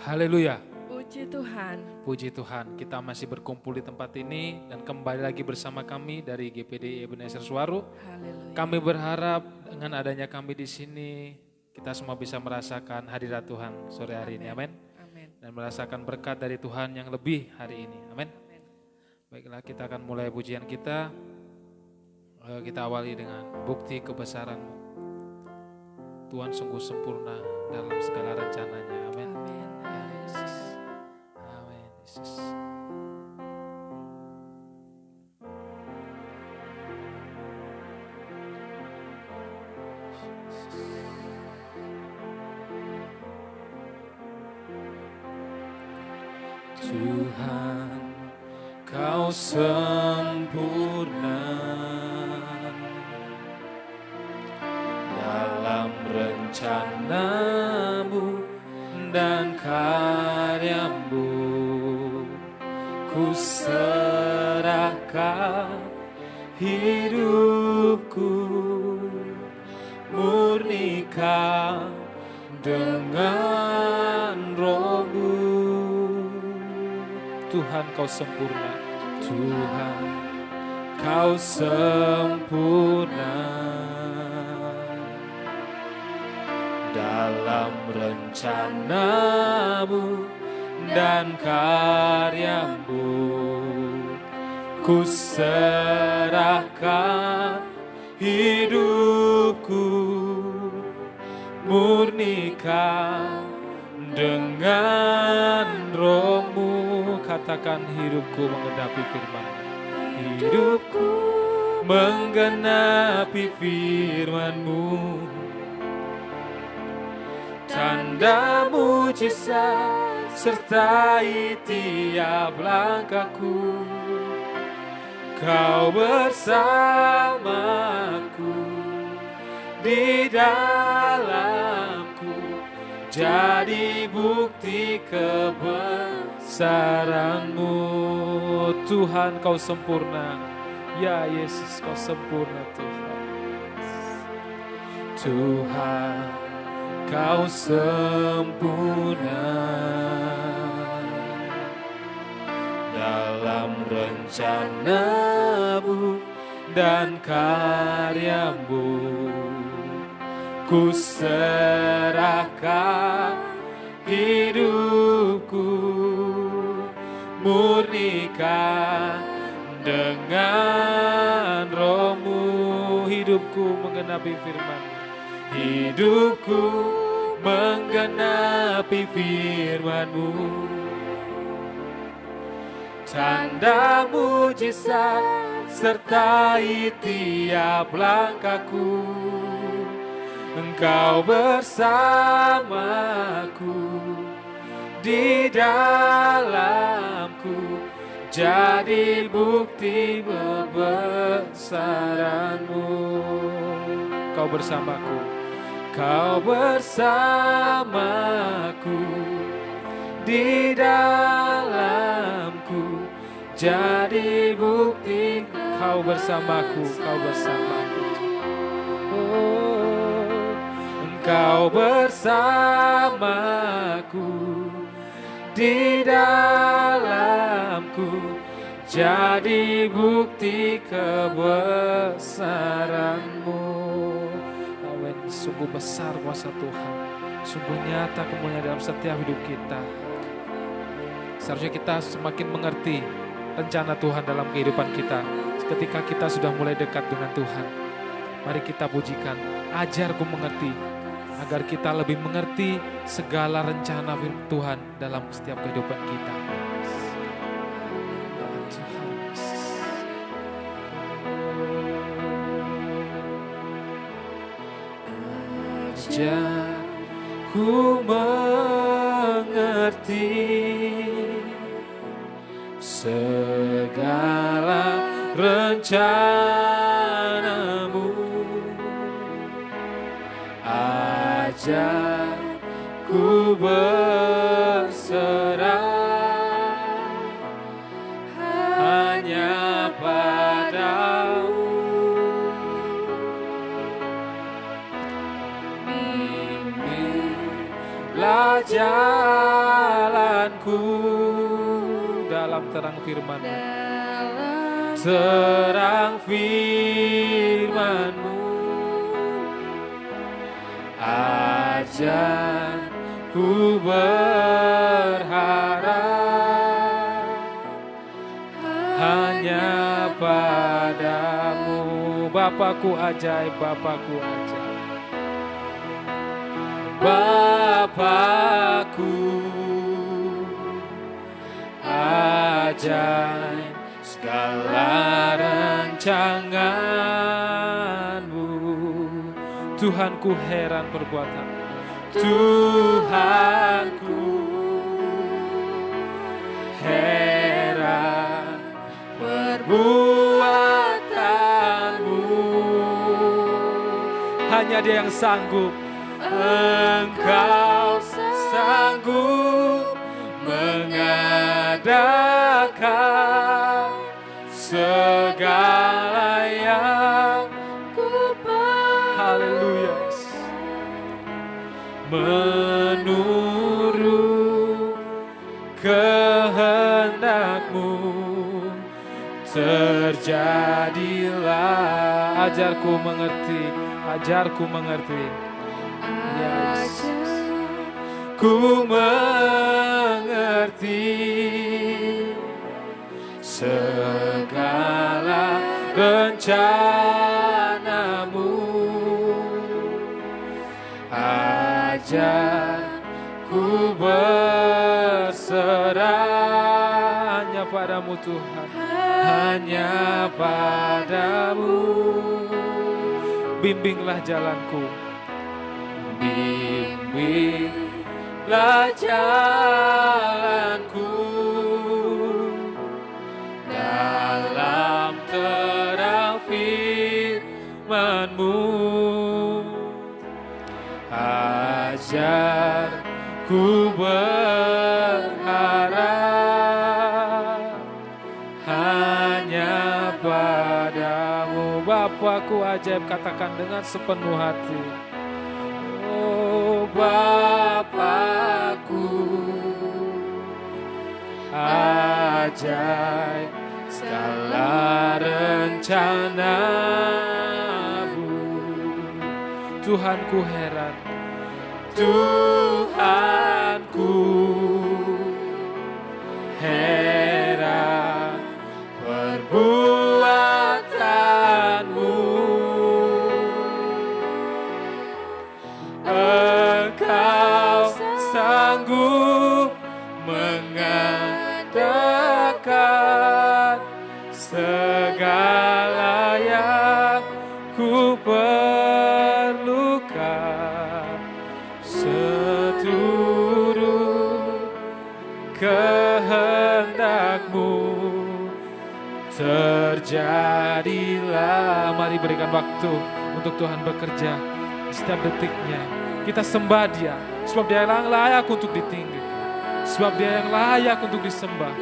Haleluya. Puji Tuhan. Puji Tuhan, kita masih berkumpul di tempat ini dan kembali lagi bersama kami dari GPD Ebenezer Suwaru. Haleluya. Kami berharap dengan adanya kami di sini, kita semua bisa merasakan hadirat Tuhan sore hari ini. Amin. Amin. Dan merasakan berkat dari Tuhan yang lebih hari ini. Amin. Baiklah, kita akan mulai pujian kita. Kita awali dengan bukti kebesaran-Mu. Tuhan sungguh sempurna dalam segala rencananya. Amin. Amin. Ya Yesus. Haleluya. Amin Yesus. Tuhan, Kau sempurna dalam rencana-Mu dan karya-Mu. Ku serahkan hidupku, murnikan dengan Roh-Mu. Tuhan, Kau sempurna. Tuhan, Kau sempurna dalam rencana-Mu dan karya-Mu. Ku serahkan hidupku, murnikan dengan Roh-Mu. Katakan, hidupku menggenapi firman-Mu. Hidupku menggenapi firman-Mu. Tanda mujizat sertai tiap langkahku. Kau bersamaku di dalamku, jadi bukti kebesaran-Mu. Tuhan, Kau sempurna. Ya Yesus, Kau sempurna Tuhan. Tuhan, Kau sempurna dalam rencana-Mu dan karya-Mu. Ku serahkan hidupku, murnikan dengan Roh-Mu. Hidupku menggenapi firman-Mu. Hidupku menggenapi firman-Mu. Tanda mujizat sertai tiap langkahku. Engkau bersamaku di dalamku, jadi bukti kebesaran-Mu. Kau bersamaku, Kau bersamaku di dalamku, jadi bukti. Kau bersamaku, Kau bersamaku. Oh, Engkau bersamaku di dalamku, jadi bukti kebesaran-Mu. Amin. Sungguh besar kuasa Tuhan, sungguh nyata kemuliaan dalam setiap hidup kita. Seharusnya kita semakin mengerti rencana Tuhan dalam kehidupan kita ketika kita sudah mulai dekat dengan Tuhan. Mari kita pujikan, ajarku mengerti, agar kita lebih mengerti segala rencana Tuhan dalam setiap kehidupan kita. Ajarku mengerti segala rencana-Mu. Ajarku berserah hanya padamu. Bimbinglah jalanku dalam terang firman, terang firman-Mu. Ajar ku berharap hanya padamu. Bapakku ajaib, Bapakku ajaib. Bapakku ajaib, segala rancangan-Mu. Tuhanku heran perbuatan, Tuhanku heran perbuatan-Mu. Hanya Dia yang sanggup, Engkau sanggup mengadakan segala yang haleluya, menurut kehendak-Mu terjadilah. Ajarku mengerti, ajarku mengerti. Yes. Ku mengerti segala rencana-Mu. Ajar ku berserah hanya padamu Tuhan, hanya padamu. Bimbinglah jalanku, bimbinglah jalanku dalam terang firman-Mu. Ajar ku berharap hanya padamu. Bapakku ajaib, katakan dengan sepenuh hati. Oh Bapakku ajaib, segala rencana-Mu. Tuhanku heran, Tuhanku heran perbuatan-Mu. Engkau sanggup mengadakan segala yang ku perlukan, seturut kehendak-Mu terjadilah. Mari berikan waktu untuk Tuhan bekerja di setiap detiknya. Kita sembah Dia, sebab Dia yang layak untuk ditinggi, sebab Dia yang layak untuk disembah.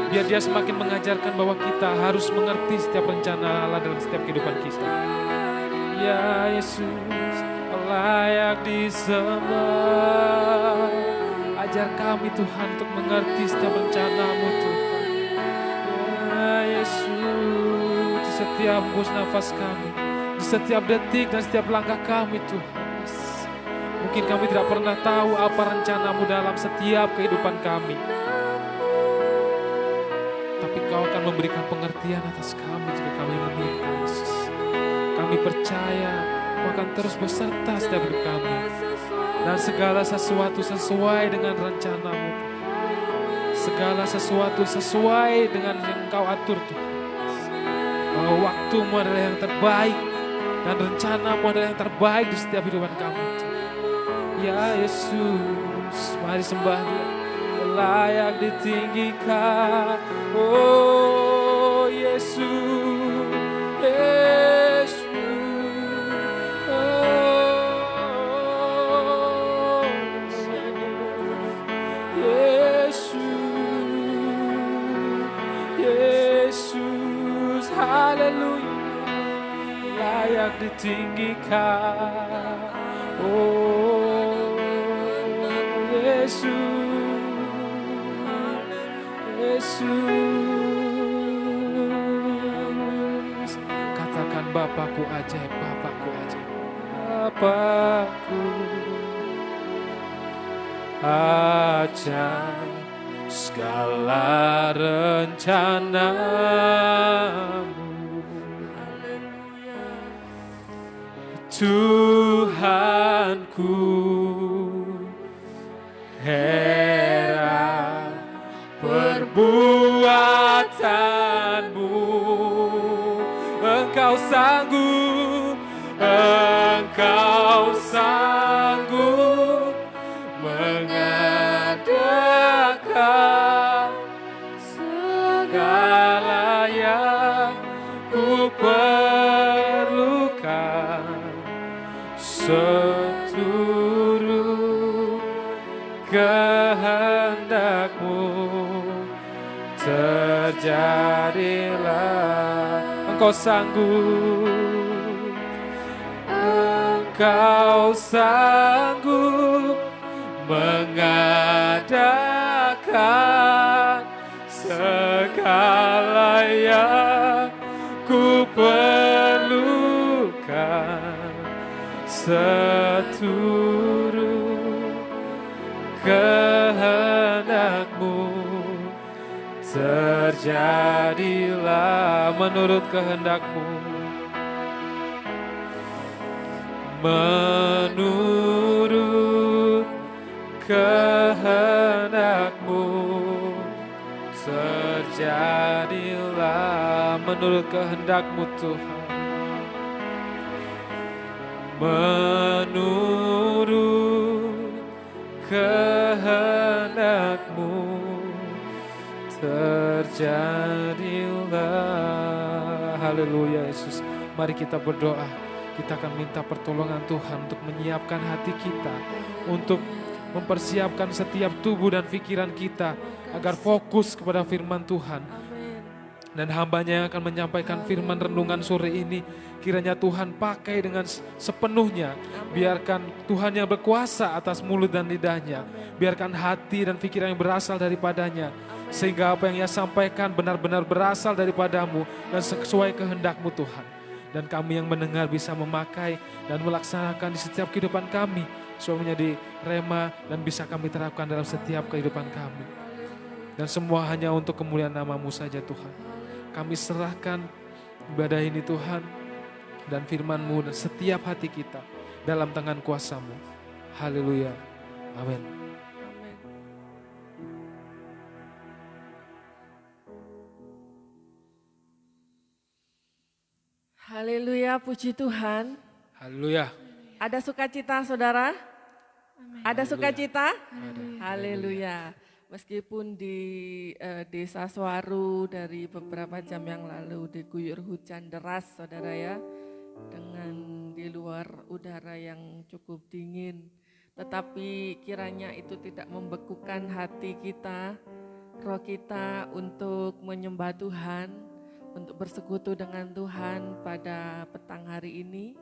Biar Dia semakin mengajarkan bahwa kita harus mengerti setiap rencana Allah dalam setiap kehidupan kita. Ya Yesus, layak disembah. Ajar kami Tuhan untuk mengerti setiap rencana-Mu Tuhan. Ya Yesus, di setiap hembus nafas kami, di setiap detik dan setiap langkah kami Tuhan. Mungkin kami tidak pernah tahu apa rencana-Mu dalam setiap kehidupan kami, tapi Kau akan memberikan pengertian atas kami jika kami meminta Yesus. Kami percaya Kau akan terus beserta setiap hidup kami, dan segala sesuatu sesuai dengan rencana-Mu. Segala sesuatu sesuai dengan yang Kau atur Tuhan. Bahwa waktu-Mu adalah yang terbaik dan rencana-Mu adalah yang terbaik di setiap kehidupan kami. Ya Yesus, mari sembah Dia, layak ditinggikan. Oh Yesus, Yesus, oh Yesus, Yesus, haleluya, layak ditinggikan. Oh Yesus. Katakan Bapakku ajaib, Bapakku ajaib. Bapakku ajaib, segala rencanamu. Tuhanku, heran perbuatanmu. Engkau sanggup, Engkau sanggup mengadakan segala yang ku perlukan. Seturut kehendak-Mu terjadilah. Engkau sanggup, Engkau sanggup mengadakan segala yang ku perlukan. Seturut kehendak-Mu terjadilah. Menurut kehendak-Mu, menurut kehendak-Mu terjadilah. Menurut kehendak-Mu Tuhan, menurut kehendak-Mu terjadilah. Haleluya Yesus. Mari kita berdoa. Kita akan minta pertolongan Tuhan untuk menyiapkan hati kita, untuk mempersiapkan setiap tubuh dan pikiran kita agar fokus kepada firman Tuhan. Dan hamba-Nya yang akan menyampaikan firman renungan sore ini, kiranya Tuhan pakai dengan sepenuhnya. Biarkan Tuhan yang berkuasa atas mulut dan lidahnya. Biarkan hati dan pikiran yang berasal daripadanya. Sehingga apa yang Ia sampaikan benar-benar berasal daripadamu dan sesuai kehendak-Mu Tuhan. Dan kami yang mendengar bisa memakai dan melaksanakan di setiap kehidupan kami. Supaya menjadi rema dan bisa kami terapkan dalam setiap kehidupan kami. Dan semua hanya untuk kemuliaan nama-Mu saja Tuhan. Kami serahkan ibadah ini Tuhan dan firman-Mu dan setiap hati kita dalam tangan kuasa-Mu. Haleluya. Amin. Haleluya, puji Tuhan. Haleluya. Ada sukacita saudara? Ada sukacita? Haleluya. Haleluya. Meskipun di desa Swaru dari beberapa jam yang lalu diguyur hujan deras saudara ya. Dengan di luar udara yang cukup dingin. Tetapi kiranya itu tidak membekukan hati kita, roh kita untuk menyembah Tuhan, untuk bersekutu dengan Tuhan pada petang hari ini.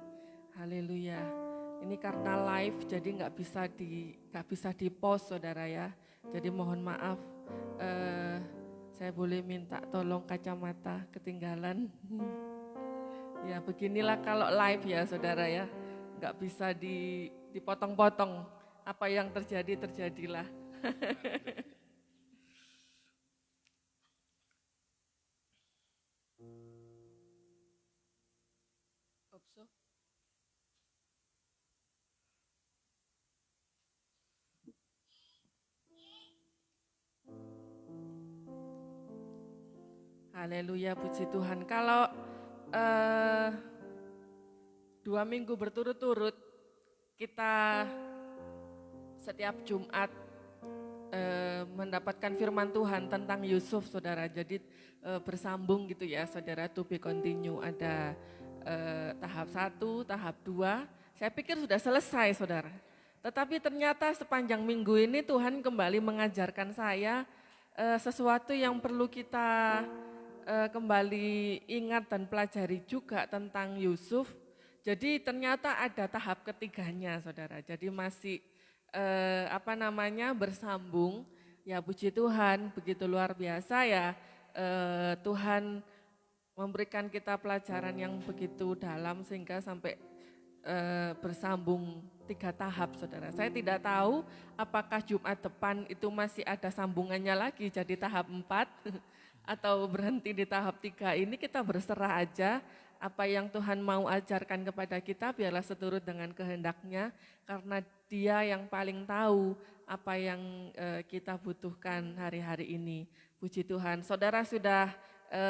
Haleluya. Ini karena live jadi nggak bisa di post saudara ya. Jadi mohon maaf, saya boleh minta tolong kacamata ketinggalan. Ya beginilah kalau live ya saudara ya, nggak bisa dipotong-potong. Apa yang terjadi, terjadilah. Haleluya, puji Tuhan. Kalau 2 minggu berturut-turut kita setiap Jumat mendapatkan firman Tuhan tentang Yusuf saudara. Jadi bersambung gitu ya saudara, to be continue. Ada tahap 1, tahap 2. Saya pikir sudah selesai saudara. Tetapi ternyata sepanjang minggu ini Tuhan kembali mengajarkan saya sesuatu yang perlu kita kembali ingat dan pelajari juga tentang Yusuf. Jadi ternyata ada tahap ketiganya saudara. Jadi masih bersambung. Ya puji Tuhan, begitu luar biasa ya Tuhan memberikan kita pelajaran yang begitu dalam sehingga sampai bersambung 3 tahap saudara. Saya tidak tahu apakah Jumat depan itu masih ada sambungannya lagi jadi tahap 4 atau berhenti di tahap 3 ini, kita berserah aja. Apa yang Tuhan mau ajarkan kepada kita biarlah seturut dengan kehendaknya, karena Dia yang paling tahu apa yang kita butuhkan hari-hari ini. Puji Tuhan, saudara sudah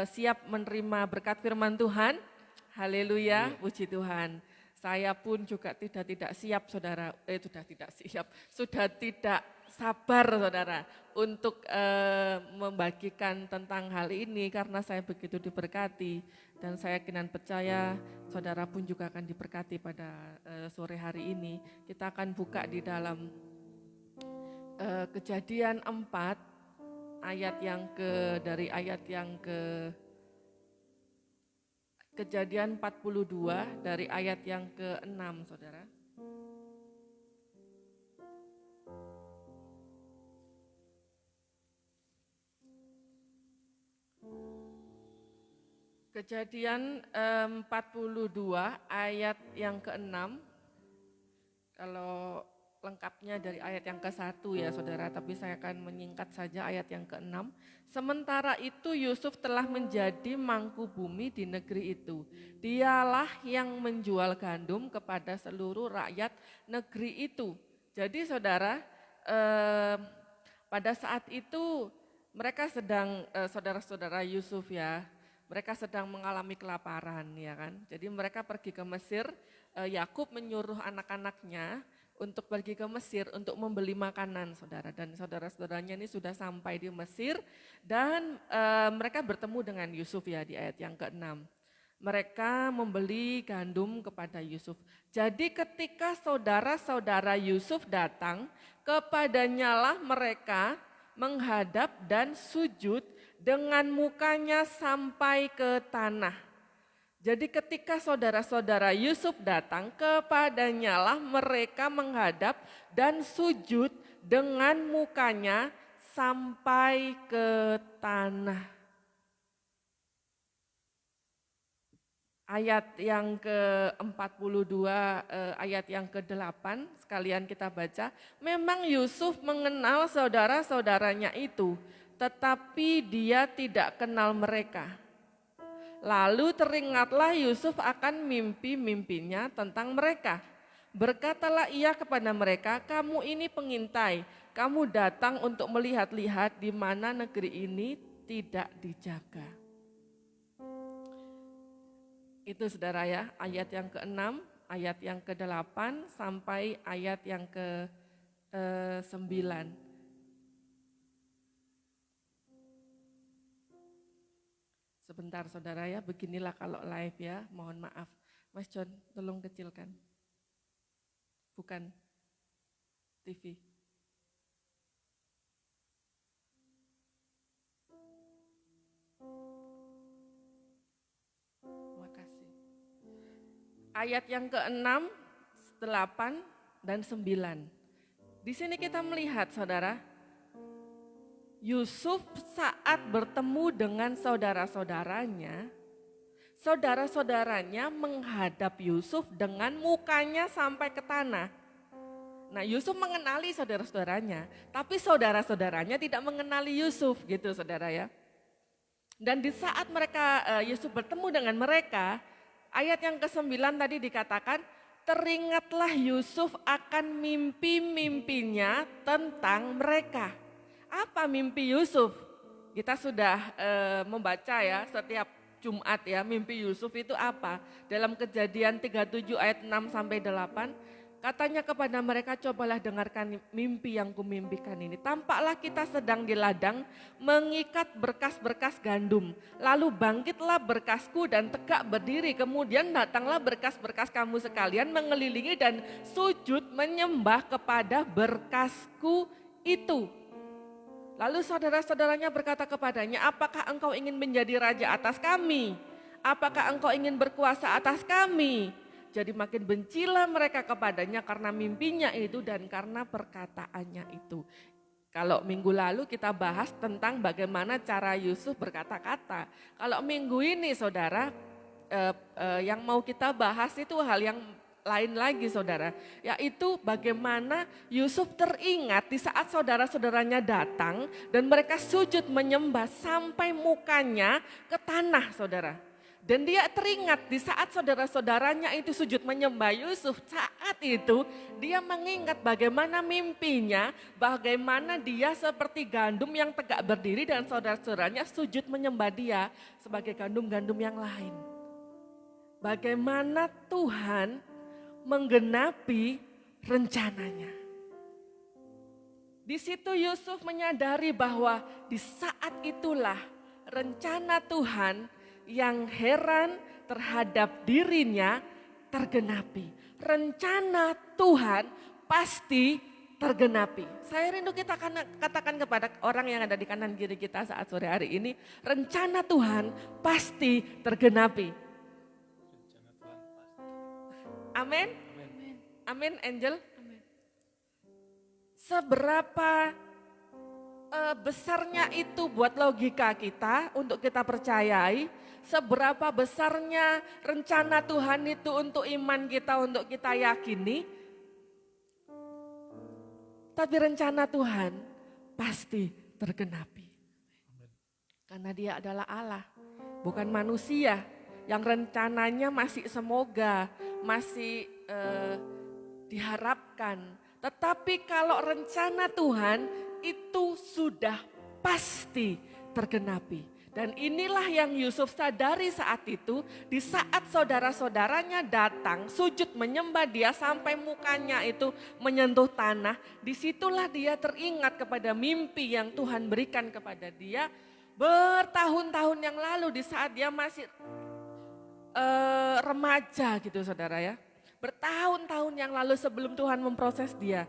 siap menerima berkat firman Tuhan? Haleluya, puji Tuhan. Saya pun juga tidak siap saudara, sudah tidak sabar saudara untuk membagikan tentang hal ini karena saya begitu diberkati dan saya yakin dan percaya saudara pun juga akan diberkati pada sore hari ini. Kita akan buka di dalam Kejadian 4 dari ayat yang ke Kejadian 42 dari ayat yang ke-6 saudara. Kejadian 42 ayat yang ke-6, kalau lengkapnya dari ayat yang ke-1 ya saudara, tapi saya akan menyingkat saja ayat yang ke-6. Sementara itu Yusuf telah menjadi mangku bumi di negeri itu. Dialah yang menjual gandum kepada seluruh rakyat negeri itu. Jadi saudara, pada saat itu mereka sedang, saudara-saudara Yusuf ya, mereka sedang mengalami kelaparan ya kan. Jadi mereka pergi ke Mesir, Yakub menyuruh anak-anaknya untuk pergi ke Mesir untuk membeli makanan saudara. Dan saudara-saudaranya ini sudah sampai di Mesir dan mereka bertemu dengan Yusuf ya di ayat yang ke-6. Mereka membeli gandum kepada Yusuf. Jadi ketika saudara-saudara Yusuf datang, kepadanyalah mereka menghadap dan sujud dengan mukanya sampai ke tanah. Jadi ketika saudara-saudara Yusuf datang, kepadanyalah mereka menghadap dan sujud dengan mukanya sampai ke tanah. Ayat yang ke-42, ayat yang ke-8, sekalian kita baca. Memang Yusuf mengenal saudara-saudaranya itu, tetapi dia tidak kenal mereka. Lalu teringatlah Yusuf akan mimpi-mimpinya tentang mereka. Berkatalah ia kepada mereka, kamu ini pengintai, kamu datang untuk melihat-lihat di mana negeri ini tidak dijaga. Itu saudara ya, ayat yang ke-6, ayat yang ke-8 sampai ayat yang ke-9. Sebentar saudara ya, beginilah kalau live ya, mohon maaf. Mas John, tolong kecilkan. Bukan TV. Makasih. Ayat yang ke-6, 8, dan 9. Di sini kita melihat saudara, Yusuf saat bertemu dengan saudara-saudaranya, saudara-saudaranya menghadap Yusuf dengan mukanya sampai ke tanah. Nah Yusuf mengenali saudara-saudaranya, tapi saudara-saudaranya tidak mengenali Yusuf gitu saudara ya. Dan di saat Yusuf bertemu dengan mereka, ayat yang ke-9 tadi dikatakan, teringatlah Yusuf akan mimpi-mimpinya tentang mereka. Apa mimpi Yusuf? Kita sudah membaca ya setiap Jumat ya, mimpi Yusuf itu apa? Dalam Kejadian 37 ayat 6 sampai 8, katanya kepada mereka, cobalah dengarkan mimpi yang kumimpikan ini. Tampaklah kita sedang di ladang mengikat berkas-berkas gandum. Lalu bangkitlah berkasku dan tegak berdiri. Kemudian datanglah berkas-berkas kamu sekalian mengelilingi dan sujud menyembah kepada berkasku itu. Lalu saudara-saudaranya berkata kepadanya, apakah engkau ingin menjadi raja atas kami? Apakah engkau ingin berkuasa atas kami? jadi makin bencilah mereka kepadanya karena mimpinya itu dan karena perkataannya itu. Kalau minggu lalu kita bahas tentang bagaimana cara Yusuf berkata-kata. Kalau minggu ini saudara, yang mau kita bahas itu hal yang lain lagi saudara. Yaitu bagaimana Yusuf teringat di saat saudara-saudaranya datang dan mereka sujud menyembah sampai mukanya ke tanah saudara. Dan dia teringat di saat saudara-saudaranya itu sujud menyembah Yusuf, saat itu dia mengingat bagaimana mimpinya, bagaimana dia seperti gandum yang tegak berdiri dan saudara-saudaranya sujud menyembah dia sebagai gandum-gandum yang lain. Bagaimana Tuhan menggenapi rencananya. Di situ Yusuf menyadari bahwa di saat itulah rencana Tuhan yang heran terhadap dirinya tergenapi. Rencana Tuhan pasti tergenapi. Saya rindu kita katakan kepada orang yang ada di kanan kiri kita saat sore hari ini, rencana Tuhan pasti tergenapi. Amin. Amin, Angel. Seberapa besarnya itu buat logika kita untuk kita percayai, seberapa besarnya rencana Tuhan itu untuk iman kita, untuk kita yakini. Tapi rencana Tuhan pasti tergenapi. Karena dia adalah Allah, bukan manusia yang rencananya masih semoga, masih diharapkan. Tetapi kalau rencana Tuhan itu sudah pasti tergenapi. Dan inilah yang Yusuf sadari saat itu, di saat saudara-saudaranya datang sujud menyembah dia sampai mukanya itu menyentuh tanah. Disitulah dia teringat kepada mimpi yang Tuhan berikan kepada dia bertahun-tahun yang lalu di saat dia masih remaja gitu saudara ya. Bertahun-tahun yang lalu sebelum Tuhan memproses dia.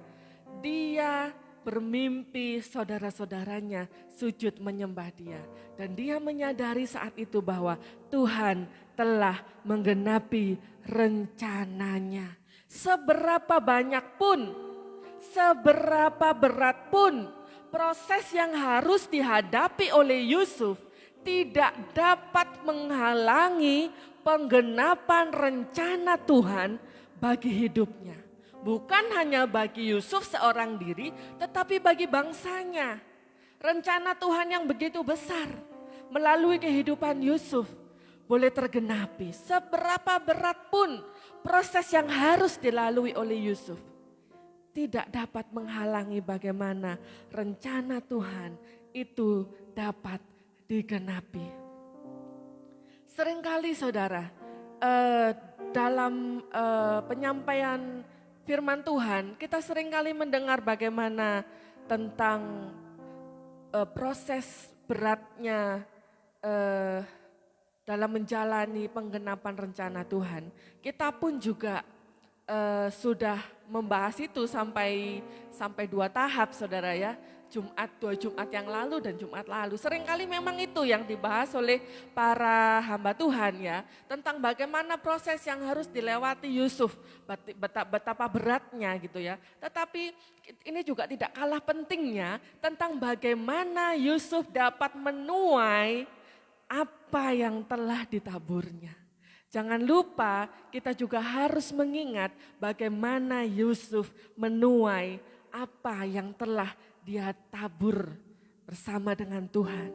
Dia bermimpi saudara-saudaranya sujud menyembah dia. Dan dia menyadari saat itu bahwa Tuhan telah menggenapi rencananya. Seberapa banyak pun, seberapa berat pun proses yang harus dihadapi oleh Yusuf tidak dapat menghalangi penggenapan rencana Tuhan bagi hidupnya. Bukan hanya bagi Yusuf seorang diri, tetapi bagi bangsanya. Rencana Tuhan yang begitu besar melalui kehidupan Yusuf boleh tergenapi. Seberapa berat pun proses yang harus dilalui oleh Yusuf tidak dapat menghalangi bagaimana rencana Tuhan itu dapat digenapi. Seringkali saudara, dalam penyampaian firman Tuhan, kita seringkali mendengar bagaimana tentang proses beratnya dalam menjalani penggenapan rencana Tuhan. Kita pun juga sudah membahas itu sampai 2 tahap saudara ya. Dua Jumat yang lalu dan Jumat lalu. Seringkali memang itu yang dibahas oleh para hamba Tuhan ya. Tentang bagaimana proses yang harus dilewati Yusuf. Betapa beratnya gitu ya. Tetapi ini juga tidak kalah pentingnya tentang bagaimana Yusuf dapat menuai apa yang telah ditaburnya. Jangan lupa kita juga harus mengingat bagaimana Yusuf menuai apa yang telah dia tabur bersama dengan Tuhan.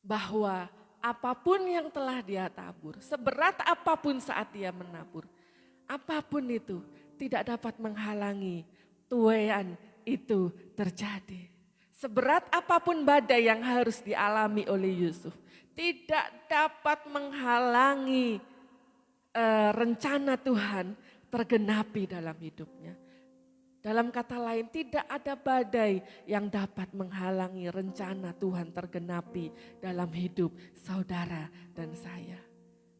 Bahwa apapun yang telah dia tabur, seberat apapun saat dia menabur, apapun itu tidak dapat menghalangi tuaian itu terjadi. Seberat apapun badai yang harus dialami oleh Yusuf, tidak dapat menghalangi rencana Tuhan tergenapi dalam hidupnya. Dalam kata lain, tidak ada badai yang dapat menghalangi rencana Tuhan tergenapi dalam hidup saudara dan saya.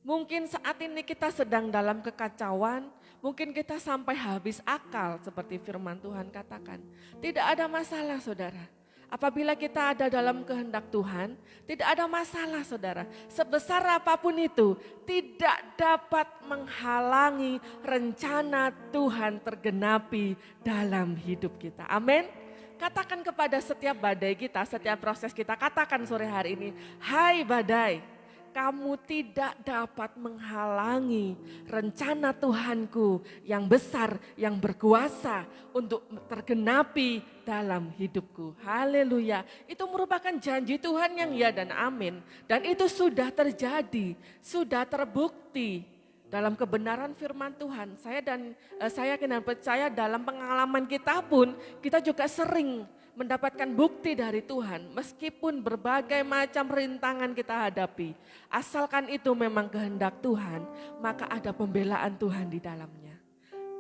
Mungkin saat ini kita sedang dalam kekacauan, mungkin kita sampai habis akal seperti firman Tuhan katakan. Tidak ada masalah saudara. Apabila kita ada dalam kehendak Tuhan, tidak ada masalah saudara. Sebesar apapun itu, tidak dapat menghalangi rencana Tuhan tergenapi dalam hidup kita. Amin. Katakan kepada setiap badai kita, setiap proses kita, katakan sore hari ini, hai badai, kamu tidak dapat menghalangi rencana Tuhanku yang besar, yang berkuasa untuk tergenapi dalam hidupku. Haleluya. Itu merupakan janji Tuhan yang ya dan amin. Dan itu sudah terjadi, sudah terbukti dalam kebenaran firman Tuhan. Saya yakin dan percaya dalam pengalaman kita pun kita juga sering mendapatkan bukti dari Tuhan, meskipun berbagai macam rintangan kita hadapi. Asalkan itu memang kehendak Tuhan, maka ada pembelaan Tuhan di dalamnya.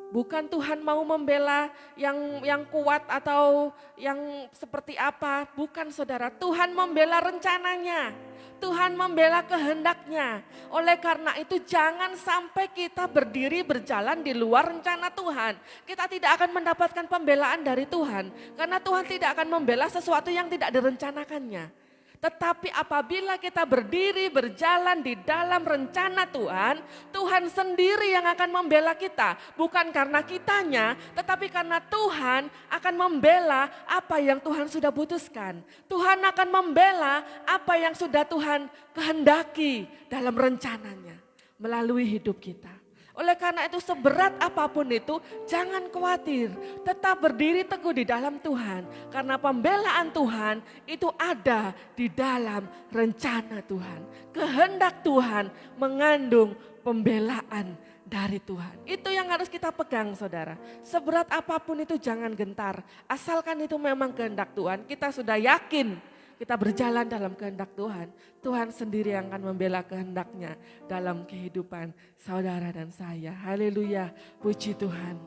Bukan Tuhan mau membela yang kuat atau yang seperti apa, bukan saudara. Tuhan membela rencananya, Tuhan membela kehendaknya. Oleh karena itu jangan sampai kita berdiri berjalan di luar rencana Tuhan. Kita tidak akan mendapatkan pembelaan dari Tuhan, karena Tuhan tidak akan membela sesuatu yang tidak direncanakannya. Tetapi apabila kita berdiri berjalan di dalam rencana Tuhan, Tuhan sendiri yang akan membela kita. Bukan karena kitanya, tetapi karena Tuhan akan membela apa yang Tuhan sudah putuskan. Tuhan akan membela apa yang sudah Tuhan kehendaki dalam rencananya melalui hidup kita. Oleh karena itu seberat apapun itu jangan khawatir, tetap berdiri teguh di dalam Tuhan. Karena pembelaan Tuhan itu ada di dalam rencana Tuhan. Kehendak Tuhan mengandung pembelaan dari Tuhan. Itu yang harus kita pegang saudara. Seberat apapun itu jangan gentar, asalkan itu memang kehendak Tuhan. Kita sudah yakin kita berjalan dalam kehendak Tuhan, Tuhan sendiri yang akan membela kehendaknya dalam kehidupan saudara dan saya. Haleluya, puji Tuhan.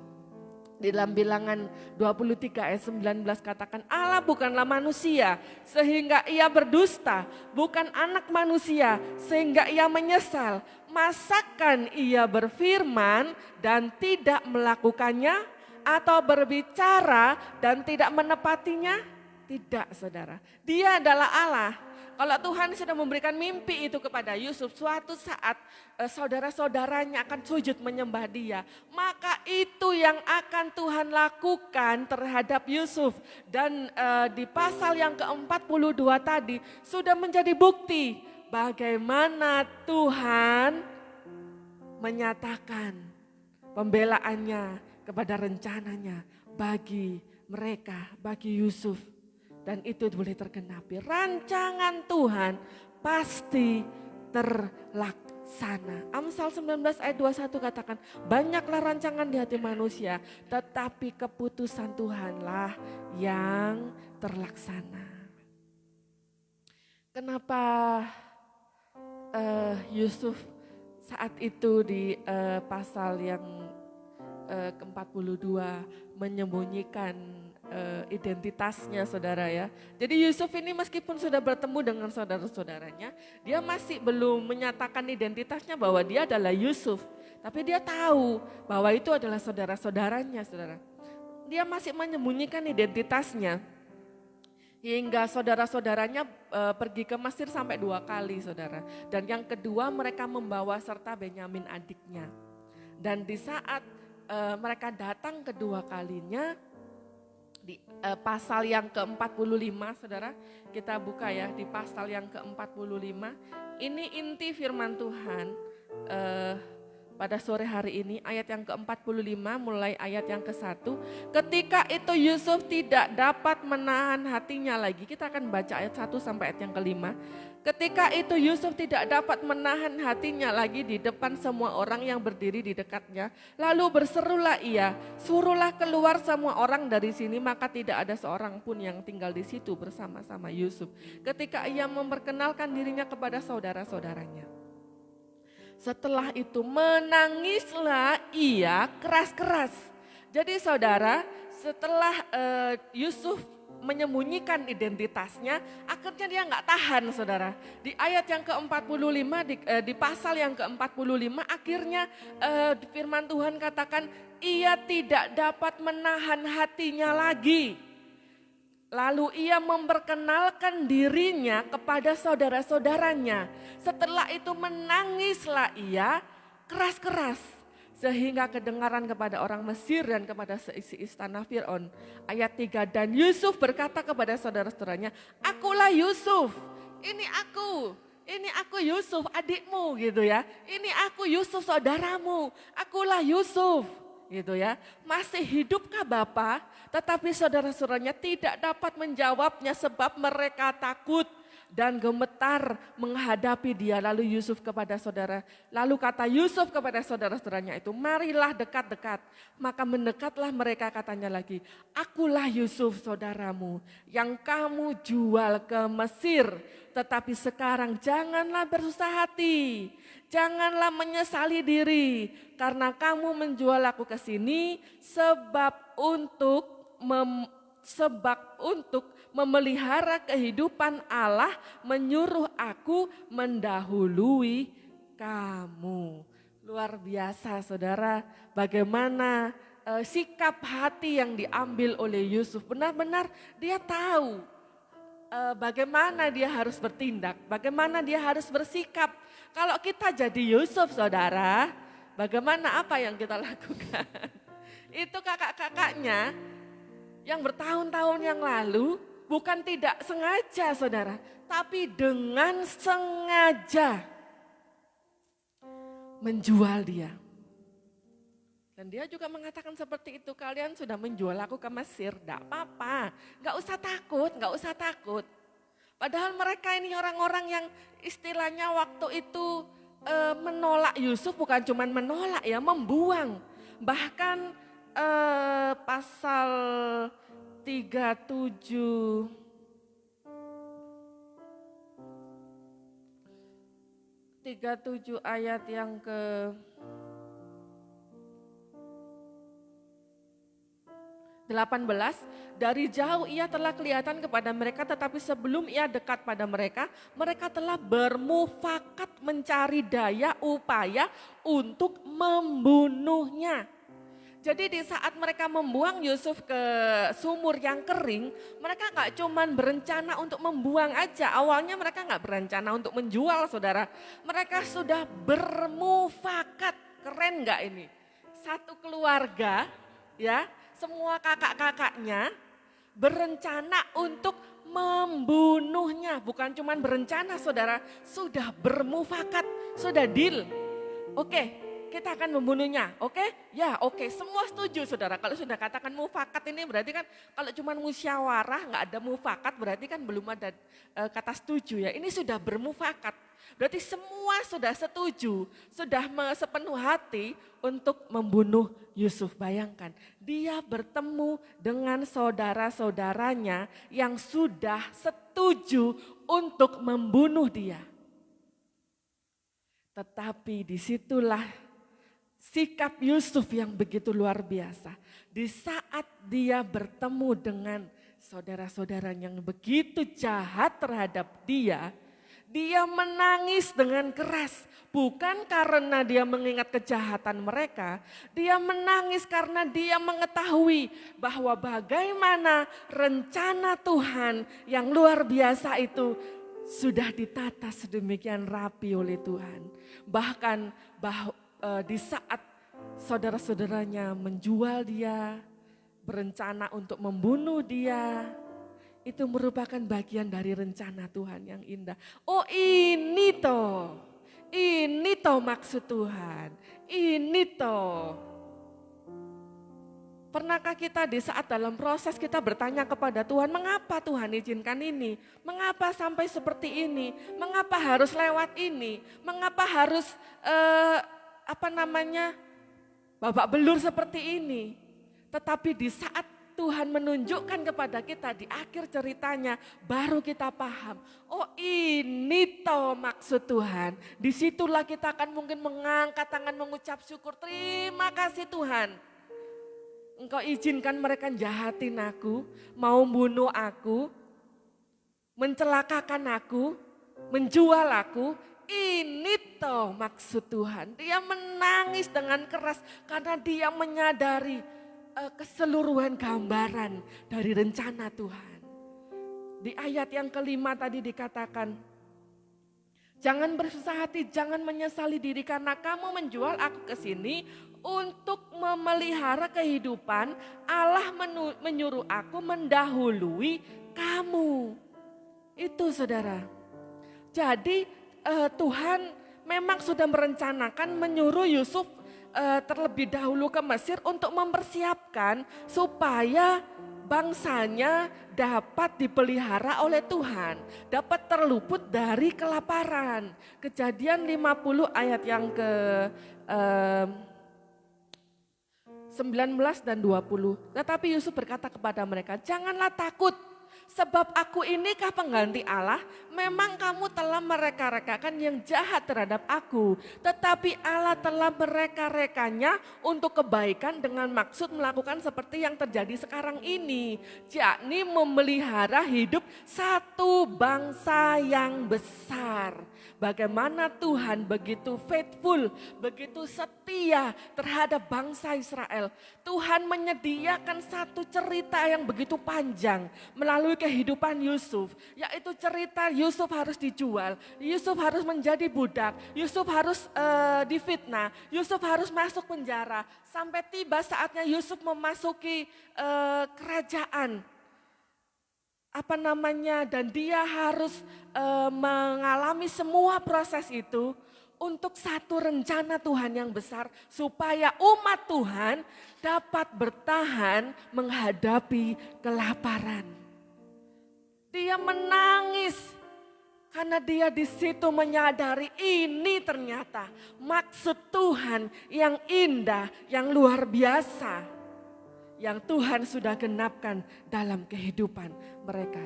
Di dalam Bilangan 23 ayat 19 katakan, Allah bukanlah manusia sehingga ia berdusta, bukan anak manusia sehingga ia menyesal. Masakan ia berfirman dan tidak melakukannya, atau berbicara dan tidak menepatinya? Tidak saudara, dia adalah Allah. Kalau Tuhan sudah memberikan mimpi itu kepada Yusuf, suatu saat saudara-saudaranya akan sujud menyembah dia. Maka itu yang akan Tuhan lakukan terhadap Yusuf. Dan di pasal yang ke-42 tadi sudah menjadi bukti bagaimana Tuhan menyatakan pembelaannya kepada rencananya bagi mereka, bagi Yusuf. Dan itu boleh tergenapi. Rancangan Tuhan pasti terlaksana. Amsal 19 ayat 21 katakan, banyaklah rancangan di hati manusia, tetapi keputusan Tuhanlah yang terlaksana. Kenapa Yusuf saat itu di pasal yang ke-42 menyembunyikan identitasnya saudara ya. Jadi Yusuf ini meskipun sudah bertemu dengan saudara-saudaranya, dia masih belum menyatakan identitasnya bahwa dia adalah Yusuf. Tapi dia tahu bahwa itu adalah saudara-saudaranya saudara. Dia masih menyembunyikan identitasnya. Hingga saudara-saudaranya pergi ke Mesir sampai 2 kali saudara. Dan yang kedua mereka membawa serta Benyamin adiknya. Dan di saat mereka datang kedua kalinya, di pasal yang ke-45 saudara, kita buka ya di pasal yang ke-45. Ini inti firman Tuhan pada sore hari ini, ayat yang ke-45 mulai ayat yang ke-1. Ketika itu Yusuf tidak dapat menahan hatinya lagi. Kita akan baca ayat 1 sampai ayat yang ke-5. Ketika itu Yusuf tidak dapat menahan hatinya lagi di depan semua orang yang berdiri di dekatnya. Lalu berserulah ia, suruhlah keluar semua orang dari sini, maka tidak ada seorang pun yang tinggal di situ bersama-sama Yusuf. Ketika ia memperkenalkan dirinya kepada saudara-saudaranya. Setelah itu menangislah ia keras-keras. Jadi saudara, setelah Yusuf menyembunyikan identitasnya, akhirnya dia nggak tahan saudara. Di ayat yang ke-45, di pasal yang ke-45 akhirnya firman Tuhan katakan ia tidak dapat menahan hatinya lagi. Lalu ia memperkenalkan dirinya kepada saudara-saudaranya. Setelah itu menangislah ia keras-keras. Sehingga kedengaran kepada orang Mesir dan kepada seisi istana Fir'aun. Ayat 3, dan Yusuf berkata kepada saudara-saudaranya, akulah Yusuf, ini aku Yusuf adikmu gitu ya. Ini aku Yusuf saudaramu, akulah Yusuf. Gitu ya, masih hidupkah Bapa? Tetapi saudara-saudaranya tidak dapat menjawabnya sebab mereka takut dan gemetar menghadapi dia. Lalu kata Yusuf kepada saudara-saudaranya itu, marilah dekat-dekat. Maka mendekatlah mereka, katanya lagi, akulah Yusuf saudaramu yang kamu jual ke Mesir. Tetapi sekarang janganlah bersusah hati, janganlah menyesali diri karena kamu menjual aku ke sini sebab untuk memelihara kehidupan Allah menyuruh aku mendahului kamu. Luar biasa saudara, bagaimana sikap hati yang diambil oleh Yusuf. Benar-benar dia tahu bagaimana dia harus bertindak, bagaimana dia harus bersikap. Kalau kita jadi Yusuf saudara, bagaimana apa yang kita lakukan? Itu kakak-kakaknya yang bertahun-tahun yang lalu bukan tidak sengaja saudara, tapi dengan sengaja menjual dia. Dan dia juga mengatakan seperti itu, kalian sudah menjual aku ke Mesir, tidak apa-apa, gak usah takut. Padahal mereka ini orang-orang yang istilahnya waktu itu menolak Yusuf, bukan cuma menolak ya, membuang. Bahkan pasal 37 ayat yang ke 18, dari jauh ia telah kelihatan kepada mereka, tetapi sebelum ia dekat pada mereka, mereka telah bermufakat mencari daya upaya untuk membunuhnya. Jadi di saat mereka membuang Yusuf ke sumur yang kering, mereka gak cuman berencana untuk membuang aja. Awalnya mereka gak berencana untuk menjual saudara. Mereka sudah bermufakat, keren gak ini? Satu keluarga ya, semua kakak-kakaknya berencana untuk membunuhnya. Bukan cuma berencana saudara, sudah bermufakat, sudah deal. Oke, kita akan membunuhnya, oke? Ya oke, semua setuju saudara. Kalau sudah katakan mufakat ini berarti kan kalau cuma musyawarah nggak ada mufakat berarti kan belum ada kata setuju ya. Ini sudah bermufakat, berarti semua sudah setuju, sudah sepenuh hati untuk membunuh Yusuf. Bayangkan, dia bertemu dengan saudara-saudaranya yang sudah setuju untuk membunuh dia. Tetapi disitulah sikap Yusuf yang begitu luar biasa. Di saat dia bertemu dengan saudara-saudaranya yang begitu jahat terhadap dia menangis dengan keras. Bukan karena dia mengingat kejahatan mereka, dia menangis karena dia mengetahui bahwa bagaimana rencana Tuhan yang luar biasa itu sudah ditata sedemikian rapi oleh Tuhan. Bahkan di saat saudara-saudaranya menjual dia, berencana untuk membunuh dia, itu merupakan bagian dari rencana Tuhan yang indah. Oh ini toh maksud Tuhan, ini toh. Pernahkah kita di saat dalam proses kita bertanya kepada Tuhan, mengapa Tuhan izinkan ini? Mengapa sampai seperti ini? Mengapa harus lewat ini? Mengapa harus babak belur seperti ini? Tetapi di saat Tuhan menunjukkan kepada kita di akhir ceritanya, baru kita paham. Oh ini toh maksud Tuhan. Disitulah kita akan mungkin mengangkat tangan mengucap syukur. Terima kasih Tuhan. Engkau izinkan mereka jahatin aku, mau bunuh aku, mencelakakan aku, menjual aku. Ini toh maksud Tuhan. Dia menangis dengan keras karena dia menyadari keseluruhan gambaran dari rencana Tuhan. Di ayat yang kelima tadi dikatakan, jangan bersusah hati, jangan menyesali diri karena kamu menjual aku ke sini untuk memelihara kehidupan. Allah menyuruh aku mendahului kamu. Itu saudara. Jadi Tuhan memang sudah merencanakan menyuruh Yusuf terlebih dahulu ke Mesir untuk mempersiapkan supaya bangsanya dapat dipelihara oleh Tuhan, dapat terluput dari kelaparan. Kejadian 50 ayat yang ke 19 dan 20. Tetapi Yusuf berkata kepada mereka, janganlah takut, sebab aku inikah pengganti Allah. Memang kamu telah mereka-rekakan yang jahat terhadap aku, tetapi Allah telah mereka-rekanya untuk kebaikan dengan maksud melakukan seperti yang terjadi sekarang ini, yakni memelihara hidup satu bangsa yang besar. Bagaimana Tuhan begitu faithful, begitu setia terhadap bangsa Israel. Tuhan menyediakan satu cerita yang begitu panjang melalui kehidupan Yusuf, yaitu cerita Yusuf harus dijual, Yusuf harus menjadi budak, Yusuf harus difitnah, Yusuf harus masuk penjara, sampai tiba saatnya Yusuf memasuki kerajaan. Dan dia harus mengalami semua proses itu untuk satu rencana Tuhan yang besar, supaya umat Tuhan dapat bertahan menghadapi kelaparan. Dia menangis karena dia di situ menyadari ini ternyata maksud Tuhan yang indah, yang luar biasa, yang Tuhan sudah genapkan dalam kehidupan mereka.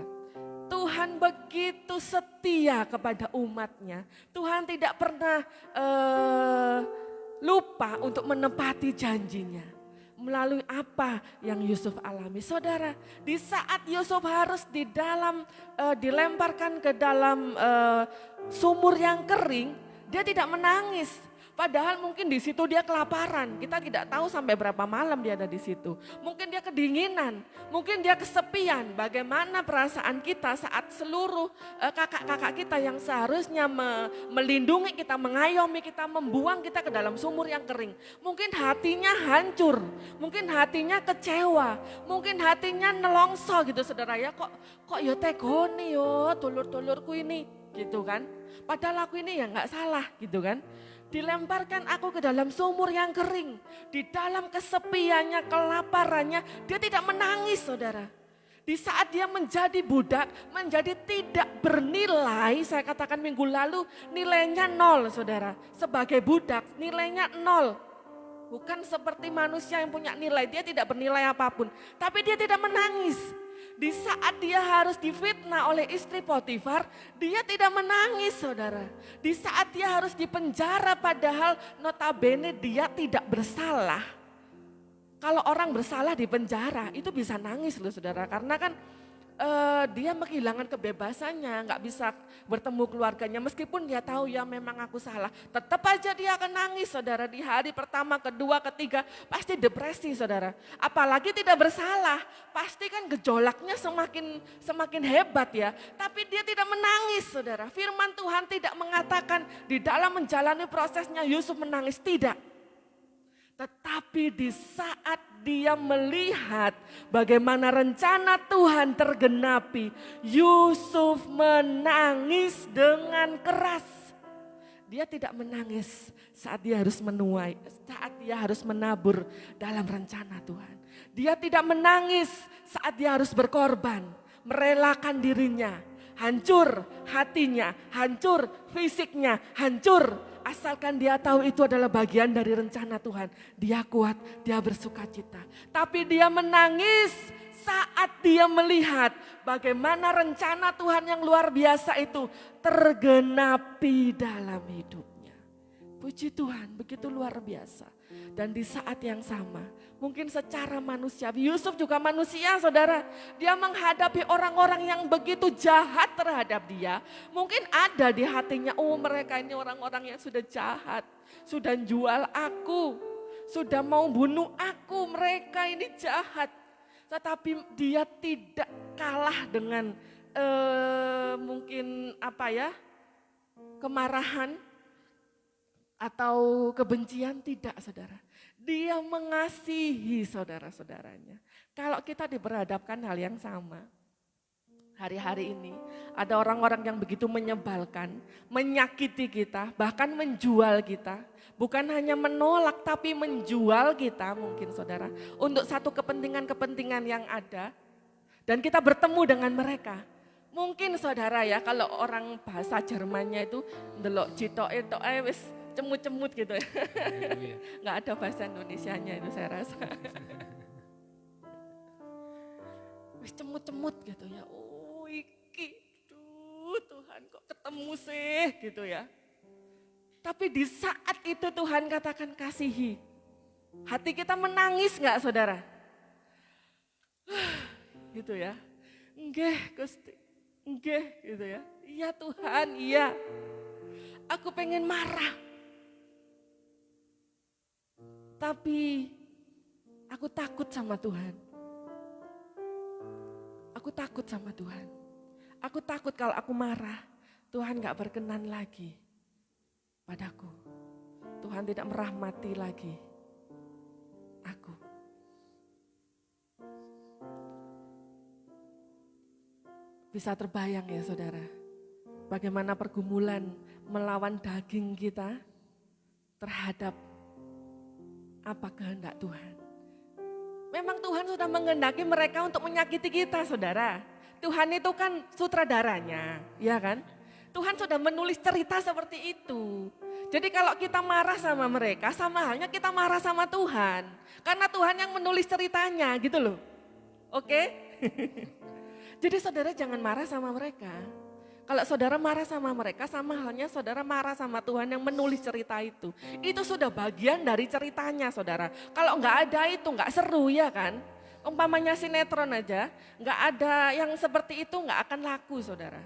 Tuhan begitu setia kepada umatnya. Tuhan tidak pernah lupa untuk menepati janjinya. Melalui apa yang Yusuf alami. Saudara, di saat Yusuf harus dilemparkan ke dalam sumur yang kering, dia tidak menangis. Padahal mungkin di situ dia kelaparan. Kita tidak tahu sampai berapa malam dia ada di situ. Mungkin dia kedinginan, mungkin dia kesepian. Bagaimana perasaan kita saat seluruh kakak-kakak kita yang seharusnya melindungi kita, mengayomi kita, membuang kita ke dalam sumur yang kering. Mungkin hatinya hancur, mungkin hatinya kecewa, mungkin hatinya nelongso gitu saudara ya. Kok yo tegone yo tulur-tulurku ini gitu kan. Padahal aku ini ya nggak salah gitu kan. Dilemparkan aku ke dalam sumur yang kering. Di dalam kesepiannya, kelaparannya, dia tidak menangis saudara. Di saat dia menjadi budak, menjadi tidak bernilai, saya katakan minggu lalu nilainya 0 saudara. Sebagai budak nilainya 0. Bukan seperti manusia yang punya nilai, dia tidak bernilai apapun. Tapi dia tidak menangis. Di saat dia harus difitnah oleh istri Potifar, dia tidak menangis saudara. Di saat dia harus dipenjara padahal notabene dia tidak bersalah. Kalau orang bersalah di penjara itu bisa nangis loh saudara. Karena kan dia kehilangan kebebasannya, nggak bisa bertemu keluarganya. Meskipun dia tahu ya memang aku salah, tetap aja dia akan nangis saudara. Di hari pertama, kedua, ketiga pasti depresi saudara. Apalagi tidak bersalah, pasti kan gejolaknya semakin hebat ya. Tapi dia tidak menangis saudara. Firman Tuhan tidak mengatakan di dalam menjalani prosesnya Yusuf menangis, tidak. Tetapi di saat dia melihat bagaimana rencana Tuhan tergenapi, Yusuf menangis dengan keras. Dia tidak menangis saat dia harus menuai, saat dia harus menabur dalam rencana Tuhan. Dia tidak menangis saat dia harus berkorban, merelakan dirinya. Hancur hatinya, hancur fisiknya, hancur. Asalkan dia tahu itu adalah bagian dari rencana Tuhan. Dia kuat, dia bersuka cita. Tapi dia menangis saat dia melihat bagaimana rencana Tuhan yang luar biasa itu tergenapi dalam hidupnya. Puji Tuhan, begitu luar biasa. Dan di saat yang sama, mungkin secara manusiawi, Yusuf juga manusia saudara. Dia menghadapi orang-orang yang begitu jahat terhadap dia. Mungkin ada di hatinya, oh mereka ini orang-orang yang sudah jahat. Sudah jual aku, sudah mau bunuh aku, mereka ini jahat. Tetapi dia tidak kalah dengan mungkin kemarahan atau kebencian, tidak saudara. Dia mengasihi saudara-saudaranya. Kalau kita diperhadapkan hal yang sama, hari-hari ini ada orang-orang yang begitu menyebalkan, menyakiti kita, bahkan menjual kita. Bukan hanya menolak tapi menjual kita mungkin saudara. Untuk satu kepentingan-kepentingan yang ada. Dan kita bertemu dengan mereka. Mungkin saudara ya, kalau orang bahasa Jermannya itu ndelok jitok itu wis cemut-cemut gitu ya. Nggak ada bahasa Indonesianya itu saya rasa. Wis cemut-cemut gitu ya. Oh iki, Tuhan kok ketemu sih gitu ya. Tapi di saat itu Tuhan katakan kasihi. Hati kita menangis nggak saudara? Gitu ya. Nggih Gusti, nggih gitu ya. Iya Tuhan, iya. Aku pengen marah. Tapi aku takut sama Tuhan. Aku takut sama Tuhan. Aku takut kalau aku marah, Tuhan gak berkenan lagi padaku. Tuhan tidak merahmati lagi aku. Bisa terbayang ya saudara, bagaimana pergumulan melawan daging kita terhadap apa kehendak Tuhan. Memang Tuhan sudah menghendaki mereka untuk menyakiti kita saudara. Tuhan itu kan sutradaranya, ya kan? Tuhan sudah menulis cerita seperti itu. Jadi kalau kita marah sama mereka, sama halnya kita marah sama Tuhan. Karena Tuhan yang menulis ceritanya gitu loh. Oke? Jadi saudara jangan marah sama mereka. Kalau saudara marah sama mereka, sama halnya saudara marah sama Tuhan yang menulis cerita itu. Itu sudah bagian dari ceritanya saudara. Kalau enggak ada itu enggak seru ya kan. Umpamanya sinetron aja, enggak ada yang seperti itu enggak akan laku saudara.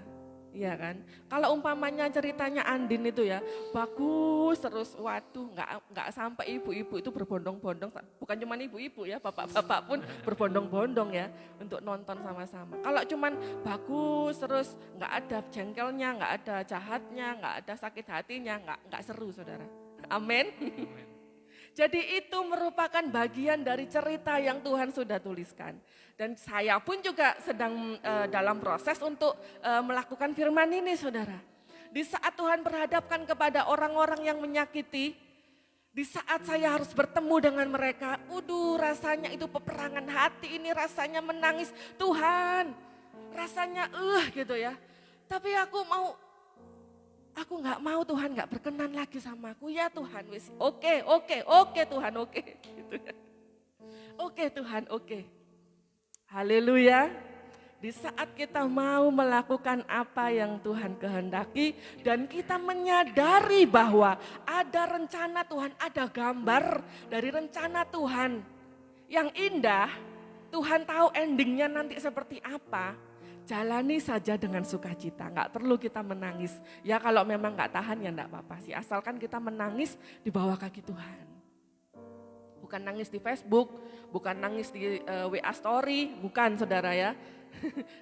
Iya kan. Kalau umpamanya ceritanya Andin itu ya, bagus terus, waduh enggak sampai ibu-ibu itu berbondong-bondong. Bukan cuma ibu-ibu ya, bapak-bapak pun berbondong-bondong ya untuk nonton sama-sama. Kalau cuman bagus terus, enggak ada jengkelnya, enggak ada jahatnya, enggak ada sakit hatinya, enggak seru saudara. Amin. Jadi itu merupakan bagian dari cerita yang Tuhan sudah tuliskan. Dan saya pun juga sedang dalam proses untuk melakukan firman ini saudara. Di saat Tuhan berhadapkan kepada orang-orang yang menyakiti, di saat saya harus bertemu dengan mereka, rasanya itu peperangan hati ini, rasanya menangis. Tuhan, rasanya gitu ya. Tapi aku nggak mau Tuhan nggak berkenan lagi sama aku. Ya Tuhan, wis oke Tuhan, oke. Gitu ya. Oke Tuhan, oke. Haleluya. Di saat kita mau melakukan apa yang Tuhan kehendaki dan kita menyadari bahwa ada rencana Tuhan, ada gambar dari rencana Tuhan yang indah, Tuhan tahu endingnya nanti seperti apa. Jalani saja dengan sukacita, nggak perlu kita menangis. Ya kalau memang nggak tahan ya nggak apa-apa sih, asalkan kita menangis di bawah kaki Tuhan. Bukan nangis di Facebook, bukan nangis di WA story, bukan saudara ya.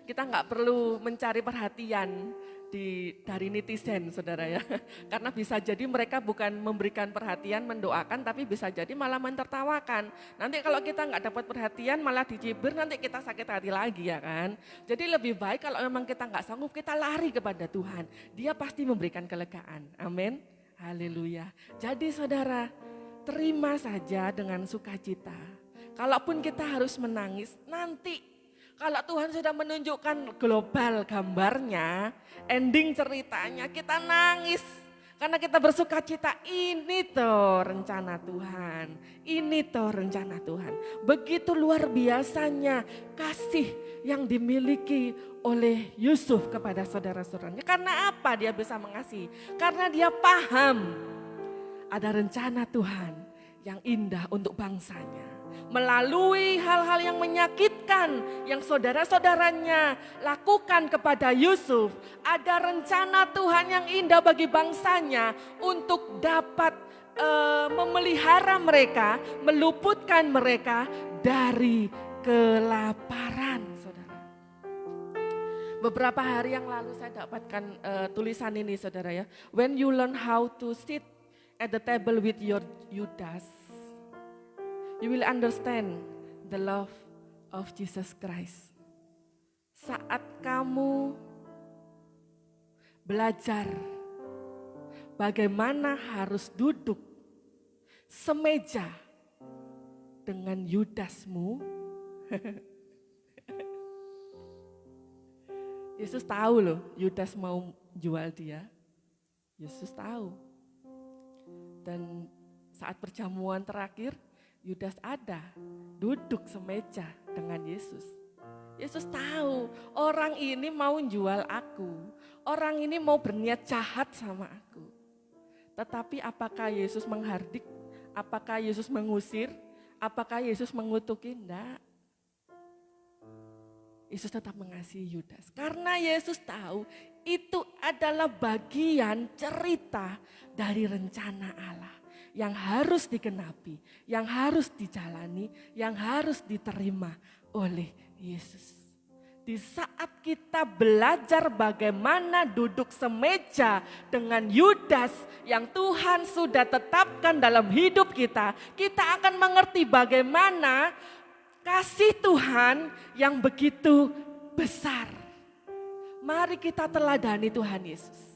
Kita nggak perlu mencari perhatian dari netizen saudara ya. Karena bisa jadi mereka bukan memberikan perhatian, mendoakan, tapi bisa jadi malah mentertawakan. Nanti kalau kita nggak dapat perhatian malah dicibir, nanti kita sakit hati lagi ya kan. Jadi lebih baik kalau memang kita nggak sanggup, kita lari kepada Tuhan. Dia pasti memberikan kelegaan. Amin. Haleluya. Jadi saudara, terima saja dengan sukacita. Kalaupun kita harus menangis, nanti kalau Tuhan sudah menunjukkan global gambarnya, ending ceritanya, kita nangis. Karena kita bersukacita, ini toh rencana Tuhan. Ini toh rencana Tuhan. Begitu luar biasanya kasih yang dimiliki oleh Yusuf kepada saudara-saudaranya. Karena apa dia bisa mengasihi? Karena dia paham ada rencana Tuhan yang indah untuk bangsanya. Melalui hal-hal yang menyakitkan yang saudara-saudaranya lakukan kepada Yusuf, ada rencana Tuhan yang indah bagi bangsanya untuk dapat memelihara mereka, meluputkan mereka dari kelaparan, saudara. Beberapa hari yang lalu saya dapatkan tulisan ini saudara ya. When you learn how to sit at the table with your Judas, you will understand the love of Jesus Christ. Saat kamu belajar bagaimana harus duduk semeja dengan Yudasmu, Yesus tahu loh Yudas mau jual dia. Yesus tahu. Dan saat perjamuan terakhir, Yudas ada duduk semeja dengan Yesus. Yesus tahu orang ini mau jual aku. Orang ini mau berniat jahat sama aku. Tetapi apakah Yesus menghardik? Apakah Yesus mengusir? Apakah Yesus mengutuki? Enggak. Yesus tetap mengasihi Yudas. Karena Yesus tahu itu adalah bagian cerita dari rencana Allah. Yang harus digenapi, yang harus dijalani, yang harus diterima oleh Yesus. Di saat kita belajar bagaimana duduk semeja dengan Yudas yang Tuhan sudah tetapkan dalam hidup kita, kita akan mengerti bagaimana kasih Tuhan yang begitu besar. Mari kita teladani Tuhan Yesus.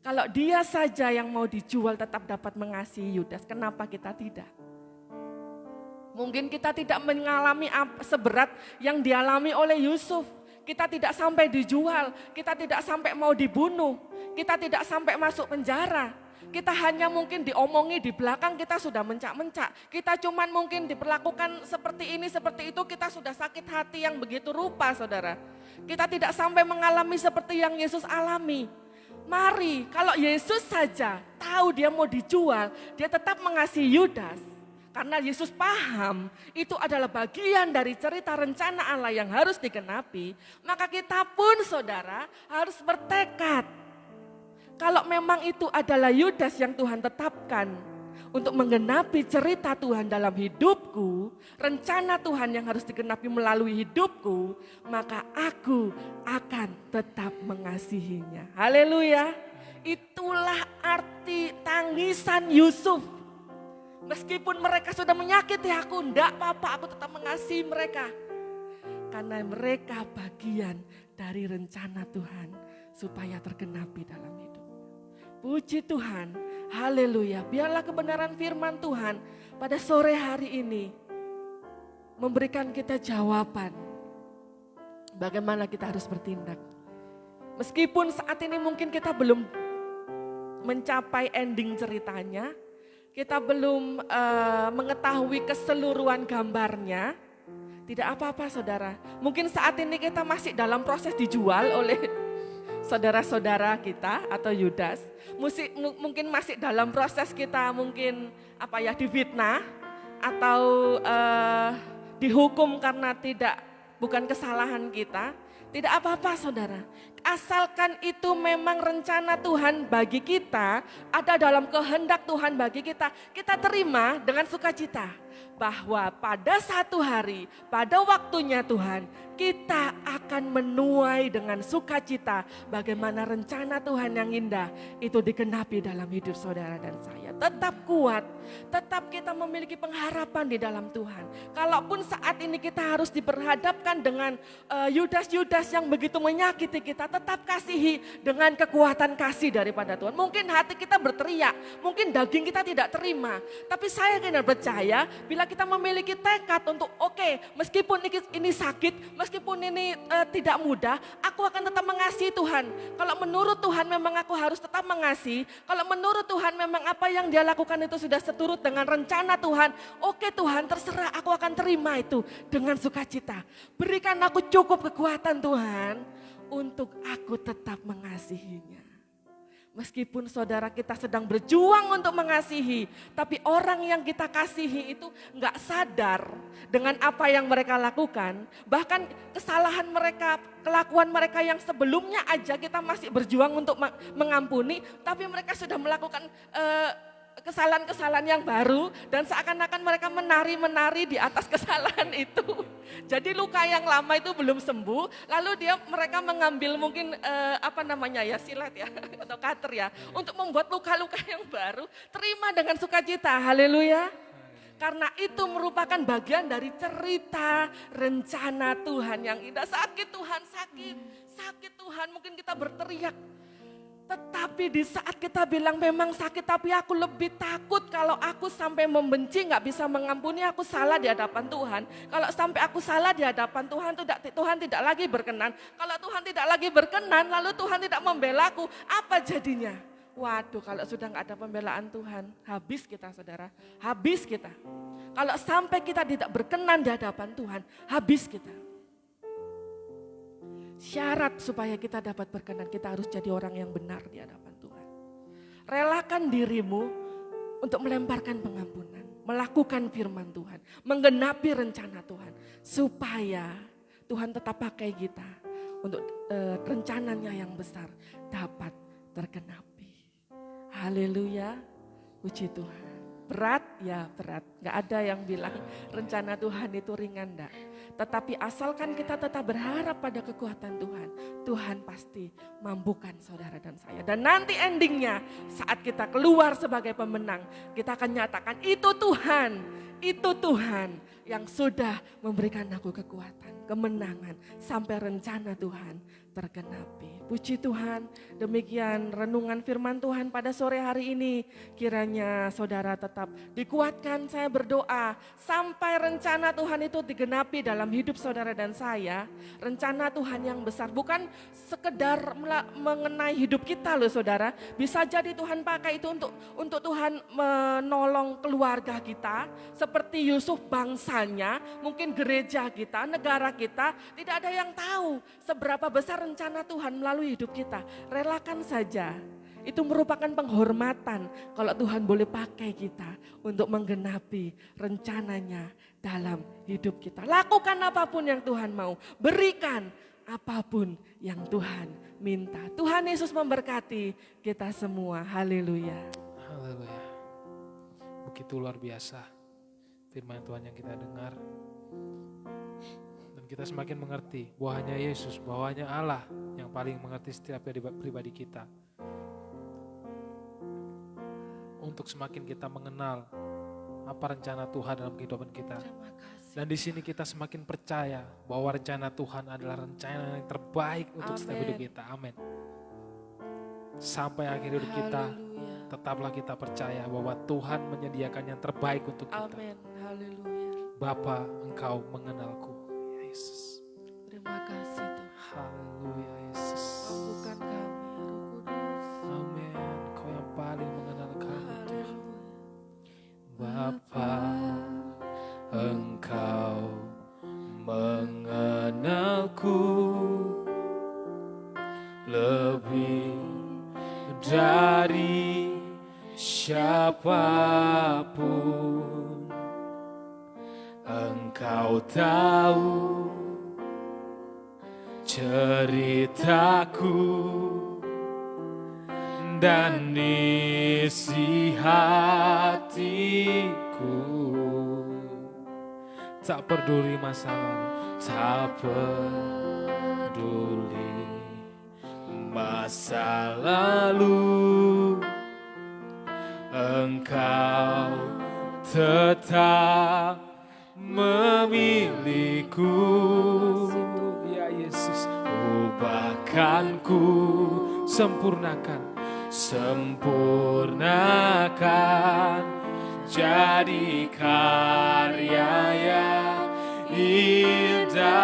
Kalau dia saja yang mau dijual tetap dapat mengasihi Yudas, kenapa kita tidak? Mungkin kita tidak mengalami seberat yang dialami oleh Yusuf. Kita tidak sampai dijual, kita tidak sampai mau dibunuh, kita tidak sampai masuk penjara. Kita hanya mungkin diomongi di belakang, kita sudah mencak-mencak. Kita cuman mungkin diperlakukan seperti ini, seperti itu, kita sudah sakit hati yang begitu rupa saudara. Kita tidak sampai mengalami seperti yang Yesus alami. Mari, kalau Yesus saja tahu dia mau dijual, dia tetap mengasihi Yudas. Karena Yesus paham itu adalah bagian dari cerita rencana Allah yang harus digenapi. Maka kita pun saudara harus bertekad. Kalau memang itu adalah Yudas yang Tuhan tetapkan untuk menggenapi cerita Tuhan dalam hidupku, rencana Tuhan yang harus digenapi melalui hidupku, maka aku akan tetap mengasihinya. Haleluya. Itulah arti tangisan Yusuf. Meskipun mereka sudah menyakiti aku, enggak apa-apa, aku tetap mengasihi mereka. Karena mereka bagian dari rencana Tuhan supaya tergenapi dalam hidup. Puji Tuhan, haleluya. Biarlah kebenaran firman Tuhan pada sore hari ini memberikan kita jawaban bagaimana kita harus bertindak. Meskipun saat ini mungkin kita belum mencapai ending ceritanya, kita belum mengetahui keseluruhan gambarnya, tidak apa-apa saudara. Mungkin saat ini kita masih dalam proses dijual oleh saudara-saudara kita atau Yudas. Mungkin masih dalam proses kita mungkin difitnah atau dihukum karena bukan kesalahan kita. Tidak apa-apa saudara, asalkan itu memang rencana Tuhan bagi kita, ada dalam kehendak Tuhan bagi kita, kita terima dengan sukacita. Bahwa pada satu hari, pada waktunya Tuhan, kita akan menuai dengan sukacita bagaimana rencana Tuhan yang indah itu digenapi dalam hidup saudara dan saya. Tetap kuat, tetap kita memiliki pengharapan di dalam Tuhan. Kalaupun saat ini kita harus diperhadapkan dengan Yudas-Yudas yang begitu menyakiti kita, tetap kasihi dengan kekuatan kasih daripada Tuhan. Mungkin hati kita berteriak, mungkin daging kita tidak terima. Tapi saya kena percaya bila kita memiliki tekad untuk meskipun ini sakit, meskipun ini tidak mudah, aku akan tetap mengasihi Tuhan. Kalau menurut Tuhan memang aku harus tetap mengasihi. Kalau menurut Tuhan memang apa yang dia lakukan itu sudah seturut dengan rencana Tuhan. Tuhan, terserah, aku akan terima itu dengan sukacita. Berikan aku cukup kekuatan Tuhan untuk aku tetap mengasihinya. Meskipun saudara kita sedang berjuang untuk mengasihi, tapi orang yang kita kasihi itu nggak sadar dengan apa yang mereka lakukan. Bahkan kesalahan mereka, kelakuan mereka yang sebelumnya aja kita masih berjuang untuk mengampuni, tapi mereka sudah melakukan kesalahan-kesalahan yang baru dan seakan-akan mereka menari-menari di atas kesalahan itu. Jadi luka yang lama itu belum sembuh, lalu mereka mengambil mungkin silet ya atau cutter ya untuk membuat luka-luka yang baru. Terima dengan sukacita, haleluya. Karena itu merupakan bagian dari cerita rencana Tuhan yang indah. Sakit Tuhan, sakit Tuhan, mungkin kita berteriak. Tetapi di saat kita bilang memang sakit, tapi aku lebih takut kalau aku sampai membenci, gak bisa mengampuni, aku salah di hadapan Tuhan. Kalau sampai aku salah di hadapan Tuhan, Tuhan tidak lagi berkenan. Kalau Tuhan tidak lagi berkenan, lalu Tuhan tidak membela aku, apa jadinya? Waduh, kalau sudah gak ada pembelaan Tuhan, habis kita saudara, habis kita. Kalau sampai kita tidak berkenan di hadapan Tuhan, habis kita. Syarat supaya kita dapat berkenan, kita harus jadi orang yang benar di hadapan Tuhan. Relakan dirimu untuk melemparkan pengampunan, melakukan firman Tuhan, menggenapi rencana Tuhan. Supaya Tuhan tetap pakai kita untuk rencananya yang besar dapat tergenapi. Haleluya, puji Tuhan. Berat ya berat, gak ada yang bilang rencana Tuhan itu ringan enggak. Tetapi asalkan kita tetap berharap pada kekuatan Tuhan, Tuhan pasti mampukan saudara dan saya. Dan nanti endingnya saat kita keluar sebagai pemenang, kita akan nyatakan itu Tuhan yang sudah memberikan aku kekuatan, kemenangan sampai rencana Tuhan tergenapi. Puji Tuhan, demikian renungan firman Tuhan pada sore hari ini. Kiranya saudara tetap dikuatkan, saya berdoa sampai rencana Tuhan itu digenapi dalam hidup saudara dan saya. Rencana Tuhan yang besar, bukan sekedar mengenai hidup kita loh saudara. Bisa jadi Tuhan pakai itu untuk Tuhan menolong keluarga kita. Seperti Yusuf bangsanya, mungkin gereja kita, negara kita, tidak ada yang tahu seberapa besar rencana Tuhan melalui hidup kita. Relakan saja. Itu merupakan penghormatan kalau Tuhan boleh pakai kita untuk menggenapi rencananya dalam hidup kita. Lakukan apapun yang Tuhan mau. Berikan apapun yang Tuhan minta. Tuhan Yesus memberkati kita semua. Haleluya. Haleluya. Begitu luar biasa firman Tuhan yang kita dengar. Dan kita semakin mengerti bahwa hanya Yesus, bahwa hanya Allah yang paling mengerti setiap pribadi kita. Untuk semakin kita mengenal apa rencana Tuhan dalam kehidupan kita. Dan di sini kita semakin percaya bahwa rencana Tuhan adalah rencana yang terbaik untuk setiap hidup kita. Amin. Sampai akhir hidup kita, tetaplah kita percaya bahwa Tuhan menyediakan yang terbaik untuk kita. Amin. Haleluya. Bapa, Engkau mengenalku, Yesus. Terima kasih Tuhan. Haleluya, Yesus. Mampukan kami, Roh Kudus. Amin. Engkau yang paling mengenal kami, Tuhan. Bapa, Engkau mengenalku lebih dari siapapun. Engkau tahu ceritaku dan isi hatiku. Tak peduli masa lalu, Tak peduli masa lalu, Engkau tetap memiliku. ya Yesus, Ubahkanku, sempurnakan jadi karya yang indah.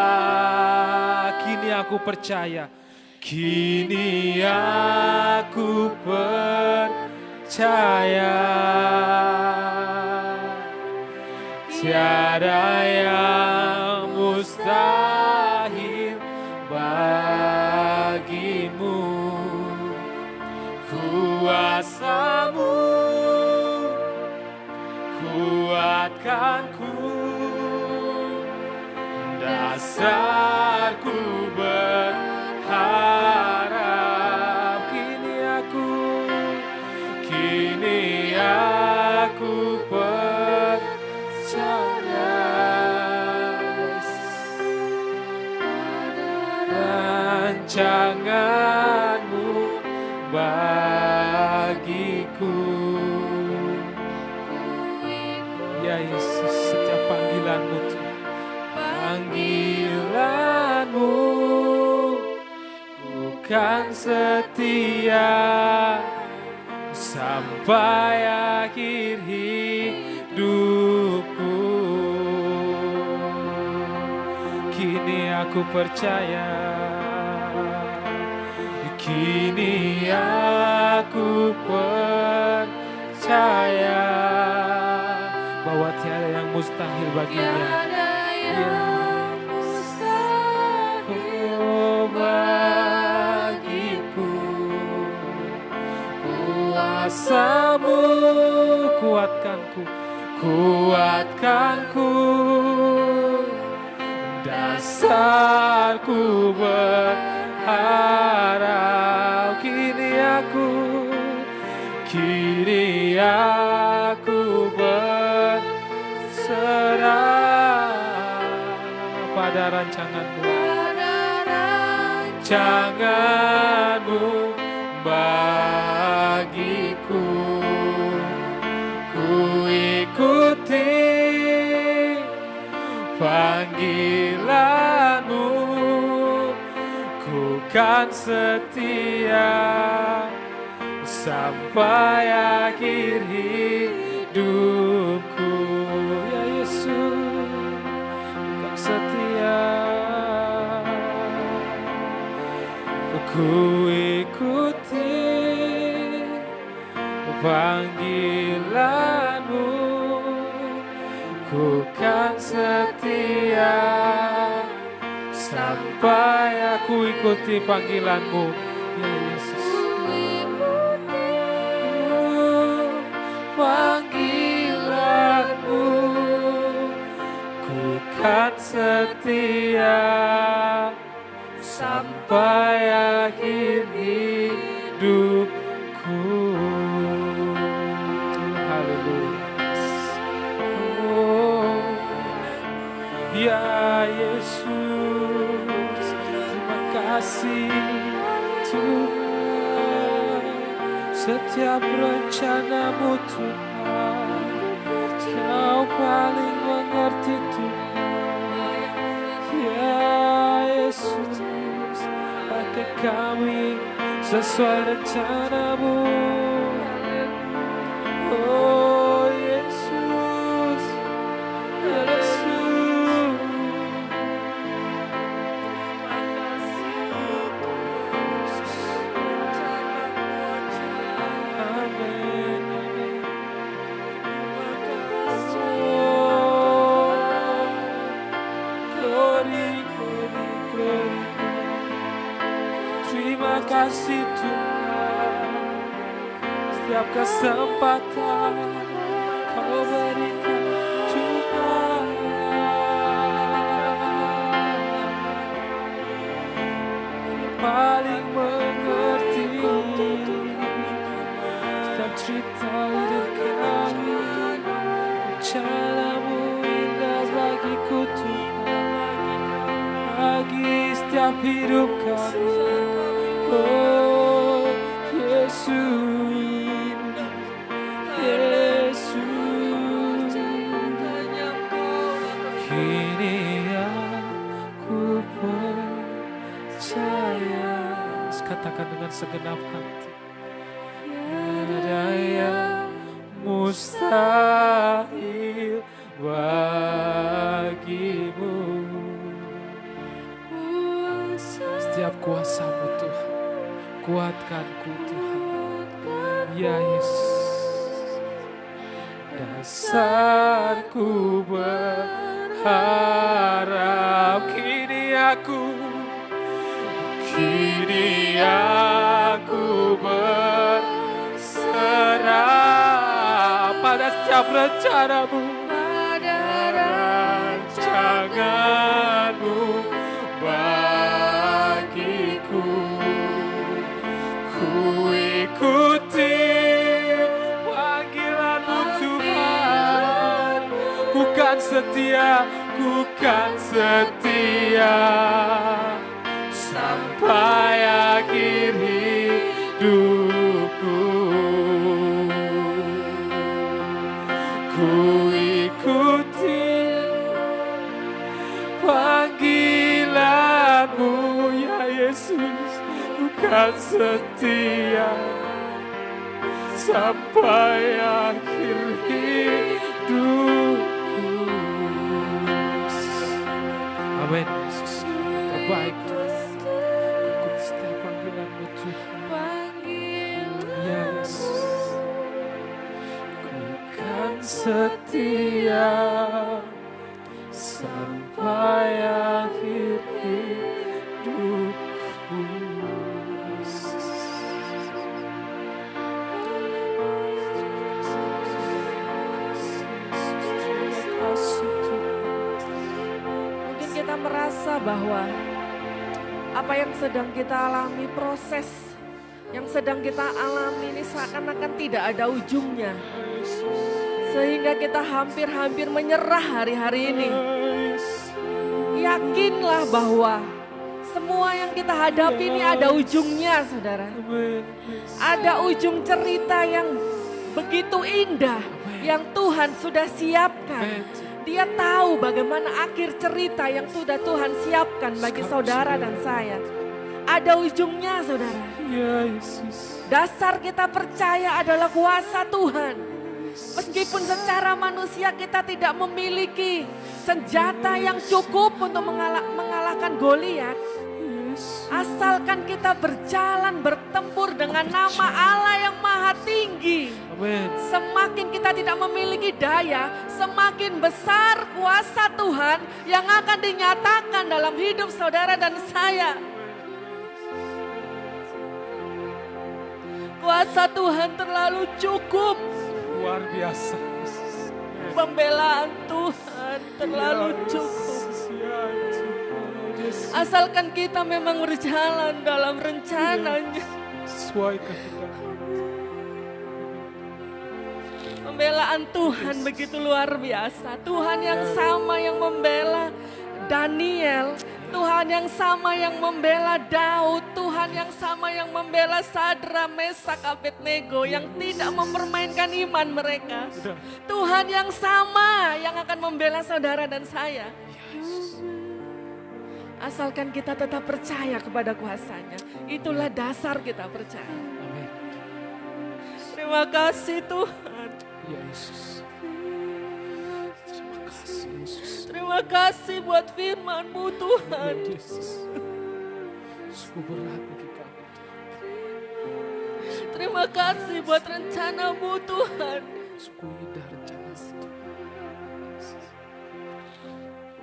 kini aku percaya, Kini aku percaya tiada yang mustahil bagimu. Kuasa-Mu kuatkanku, dasarku berharap. Kini aku rancangan-Mu bagiku. Ya Yesus, setiap panggilan-Mu Tuhan, Panggilan-Mu bukan setia sampai akhir hidupku. kini aku percaya, Kini aku percaya bahwa tiada yang mustahil baginya. Oh, bagiku kuasa-Mu, kuatkanku, dasarku berharap. Kini aku berserah Pada rancangan-Mu, rancangan-Mu bagiku. Ku ikuti panggilan-Mu, ku kan setia sampai akhir hidupku. ya Yesus, Kau setia. Ku ikuti panggilan-Mu, ku kan setia sampai Aku ikuti panggilan-Mu, ya Yesus. panggilan-Mu, ku kan setia sampai akhir hidupku. Haleluya. Oh, Ya Yesus, terima kasih Tuhan. Setiap rencana-Mu Tuhan, Kau paling mengerti Tuhan. Ya Yesus, pakai kami sesuai rencana-Mu. Oh Yesus, Yesus. Amin, amin. Oh, glory, glory, glory. Terima kasih Tuhan, setiap kesempatan Kau berikan Tuhan. Paling mengerti setiap cerita hidup kami. Rencana-Mu indah bagiku Tuhan, bagi setiap hidup kami. Oh Yesus, Yesus, kini aku percaya. Katakan dengan segenap hati, tiada yang mustahil bagimu. setiap kuasa-Mu Tuhan, kuatkanku Tuhan. Ya Yesus, Dasarku berharap. Kini aku berserah pada setiap rencana-Mu, rancangan-Mu bagiku. Ku ikuti panggilan-Mu Tuhan, ku kan setia kan setia sampai akhir hidupku. Amin. Yesus, terbaik Tuhan. Ikut setiap panggilan-Mu Tuhan. Ya Yesus. Ku kan setia sampai akhir hidupku. Mungkin kita merasa bahwa apa yang sedang kita alami, proses yang sedang kita alami ini seakan-akan tidak ada ujungnya. Sehingga kita hampir-hampir menyerah hari-hari ini. Yakinlah bahwa semua yang kita hadapi ini ada ujungnya, saudara. Ada ujung cerita yang begitu indah yang Tuhan sudah siapkan. Dia tahu bagaimana akhir cerita yang sudah Tuhan siapkan bagi saudara dan saya. Ada ujungnya, saudara. Ya Yesus. Dasar kita percaya adalah kuasa Tuhan. Meskipun secara manusia kita tidak memiliki senjata yang cukup untuk mengalahkan Goliat, asalkan kita berjalan bertempur dengan nama Allah yang maha tinggi. Amin. Semakin kita tidak memiliki daya, semakin besar kuasa Tuhan yang akan dinyatakan dalam hidup saudara dan saya. Kuasa Tuhan terlalu cukup. Luar biasa. Pembelaan Tuhan terlalu cukup. Ya Tuhan. Asalkan kita memang berjalan dalam rencananya. Sesuai kehendak. Pembelaan Tuhan begitu luar biasa. Tuhan yang sama yang membela Daniel. Tuhan yang sama yang membela Daud. Tuhan yang sama yang membela Sadra, Mesak, Abednego yang tidak mempermainkan iman mereka. Tuhan yang sama yang akan membela saudara dan saya. Asalkan kita tetap percaya kepada kuasanya. Itulah dasar kita percaya. Amin. Terima kasih Tuhan. Ya Yesus. Terima kasih Yesus. Terima kasih buat firman-Mu Tuhan. Ya Yesus. Sungguh berat bagi kami. Terima kasih buat rencana-Mu Tuhan. Sungguh indah rencana itu.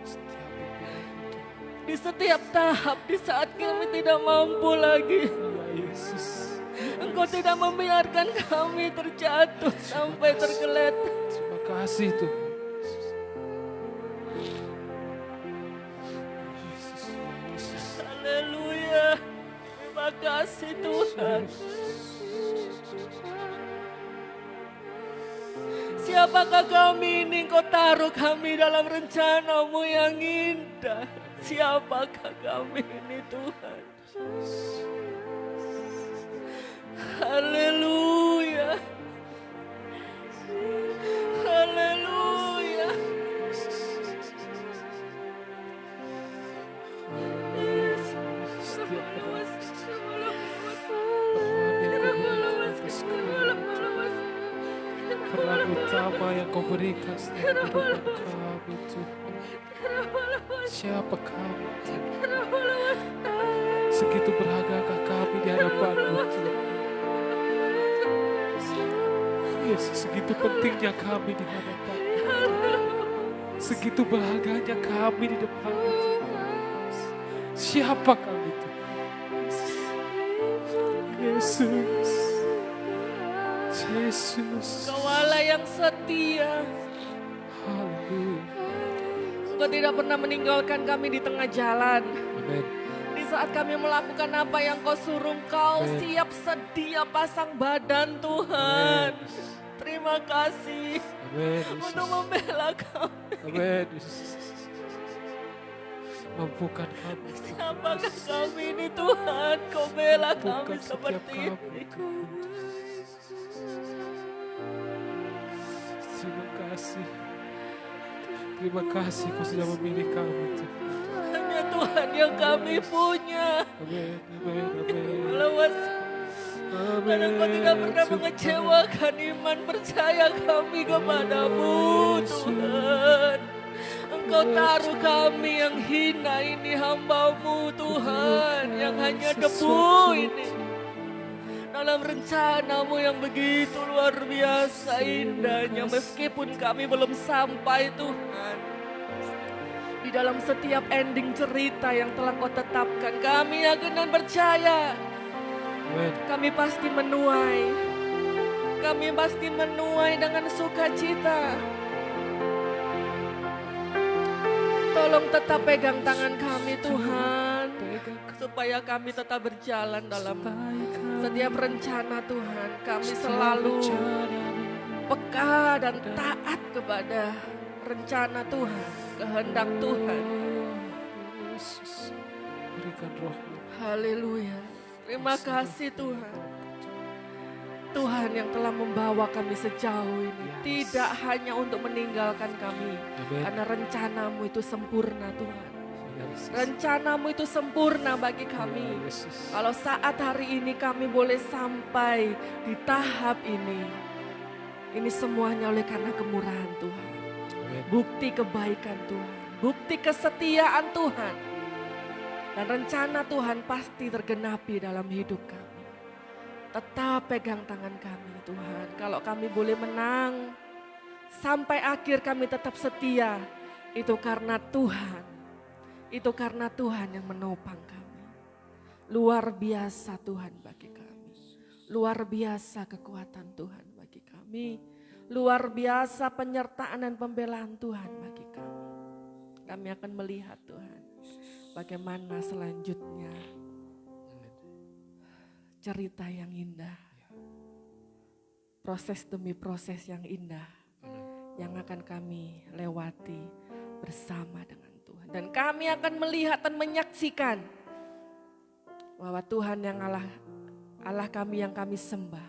Setiap impian-Mu Tuhan. Di setiap tahap, di saat kami tidak mampu lagi. Ya Yesus. Engkau tidak membiarkan kami terjatuh sampai tergeletak. Terima kasih Tuhan. Yesus, ya Yesus. Haleluya. Terima kasih Tuhan. Siapakah kami ini? Engkau taruh kami dalam rencana-Mu yang indah. Siapakah kami ini Tuhan? Haleluya. Haleluya. Setiap peran utama yang kau berikan dalam kehidupan kami Tuhan. Siapa kami Tuhan? Segitu berhargakah kami di hadapan-Mu Tuhan? Yesus, segitu pentingnya kami di hadapan. Segitu berharganya kami di depan-Mu Tuhan. Siapa kami Tuhan? Yesus. Yesus. Kau Allah yang setia. Haleluya. Engkau tidak pernah meninggalkan kami di tengah jalan. Amin. Di saat kami melakukan apa yang Kau suruh, Kau Amin. siap sedia pasang badan Tuhan. Terima kasih Amin. untuk membela kami. Amin. Mampukan kami. Siapakah kami ini Tuhan? Kau bela kami Mampukan setiap seperti kami. ini. Terima kasih. Terima kasih kau sudah memilih kami Tuhan. Hanya Tuhan Tuhan yang kami punya. Amin, amin, amin. Lewas, karena Engkau tidak pernah mengecewakan iman percaya kami kepadamu, Tuhan. Engkau taruh kami yang hina ini, hamba-Mu Tuhan, yang hanya debu ini, dalam rencana-Mu yang begitu luar biasa indahnya. Meskipun kami belum sampai, Tuhan, di dalam setiap ending cerita yang telah Kau tetapkan, kami yakin dan percaya Amin. kami pasti menuai. Kami pasti menuai dengan sukacita. Tolong tetap pegang tangan kami, Tuhan, supaya kami tetap berjalan dalam setiap rencana, Tuhan. Kami selalu peka dan taat kepada rencana Tuhan, kehendak Tuhan. Yesus, berikan roh-Mu. Haleluya. Terima kasih Tuhan. Tuhan yang telah membawa kami sejauh ini. Tidak hanya untuk meninggalkan kami. Amin. Karena rencana-Mu itu sempurna, Tuhan. Yesus. Rencana-Mu itu sempurna bagi kami. Yesus. Kalau saat hari ini kami boleh sampai di tahap ini semuanya oleh karena kemurahan Tuhan. Amin. Bukti kebaikan Tuhan, bukti kesetiaan Tuhan. Dan rencana Tuhan pasti tergenapi dalam hidup kami. Tetap pegang tangan kami Tuhan. Kalau kami boleh menang, sampai akhir kami tetap setia. Itu karena Tuhan. Itu karena Tuhan yang menopang kami. Luar biasa Tuhan bagi kami. Luar biasa kekuatan Tuhan bagi kami. Luar biasa penyertaan dan pembelaan Tuhan bagi kami. Kami akan melihat Tuhan, bagaimana selanjutnya cerita yang indah. Proses demi proses yang indah yang akan kami lewati bersama dengan Tuhan. Dan kami akan melihat dan menyaksikan bahwa Tuhan yang Allah kami yang kami sembah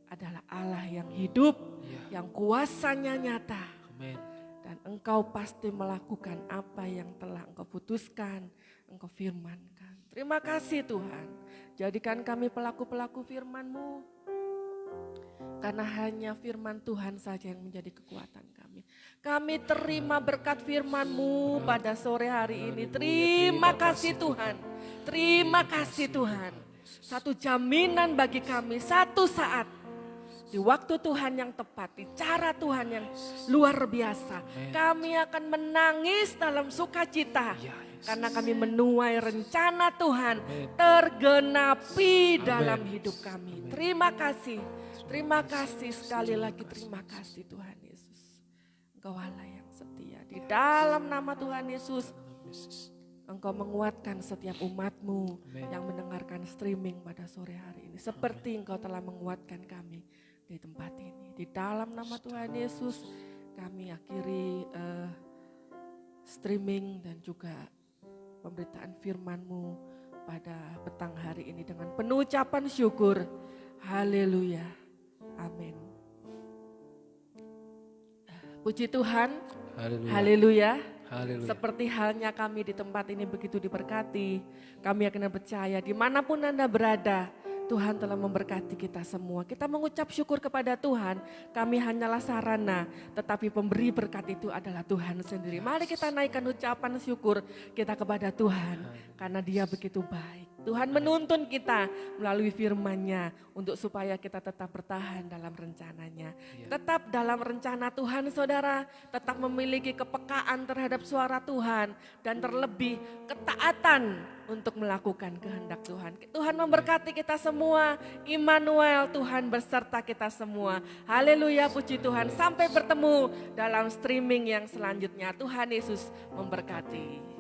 adalah Allah yang hidup, yang kuasanya nyata. Amin. Dan Engkau pasti melakukan apa yang telah Engkau putuskan, Engkau firmankan. Terima kasih Tuhan. Jadikan kami pelaku-pelaku firman-Mu. Karena hanya firman Tuhan saja yang menjadi kekuatan kami. Kami terima berkat firman-Mu pada sore hari ini. Terima kasih Tuhan. Terima kasih Tuhan. Satu jaminan bagi kami, satu saat. Di waktu Tuhan yang tepat, di cara Tuhan yang luar biasa. Kami akan menangis dalam sukacita. Karena kami menuai rencana Tuhan tergenapi dalam hidup kami. Terima kasih. Terima kasih sekali lagi, terima kasih Tuhan Yesus. Engkau Allah yang setia. Di dalam nama Tuhan Yesus, Engkau menguatkan setiap umat-Mu yang mendengarkan streaming pada sore hari ini. Seperti Engkau telah menguatkan kami di tempat ini. Di dalam nama Tuhan Yesus, kami akhiri streaming dan juga pemberitaan firman-Mu pada petang hari ini dengan penuh ucapan syukur. Haleluya. Amin. Puji Tuhan. Haleluya. Haleluya. Haleluya. Seperti halnya kami di tempat ini begitu diberkati. Kami akan percaya dimanapun Anda berada, Tuhan telah memberkati kita semua. Kita mengucap syukur kepada Tuhan. Kami hanyalah sarana, tetapi pemberi berkat itu adalah Tuhan sendiri. Mari kita naikkan ucapan syukur kita kepada Tuhan. Karena Dia begitu baik. Tuhan menuntun kita melalui firman-Nya untuk supaya kita tetap bertahan dalam rencananya. Tetap dalam rencana Tuhan saudara. Tetap memiliki kepekaan terhadap suara Tuhan. Dan terlebih ketaatan untuk melakukan kehendak Tuhan. Tuhan memberkati kita semua. Immanuel, Tuhan berserta kita semua. Haleluya, puji Tuhan. Sampai bertemu dalam streaming yang selanjutnya. Tuhan Yesus memberkati.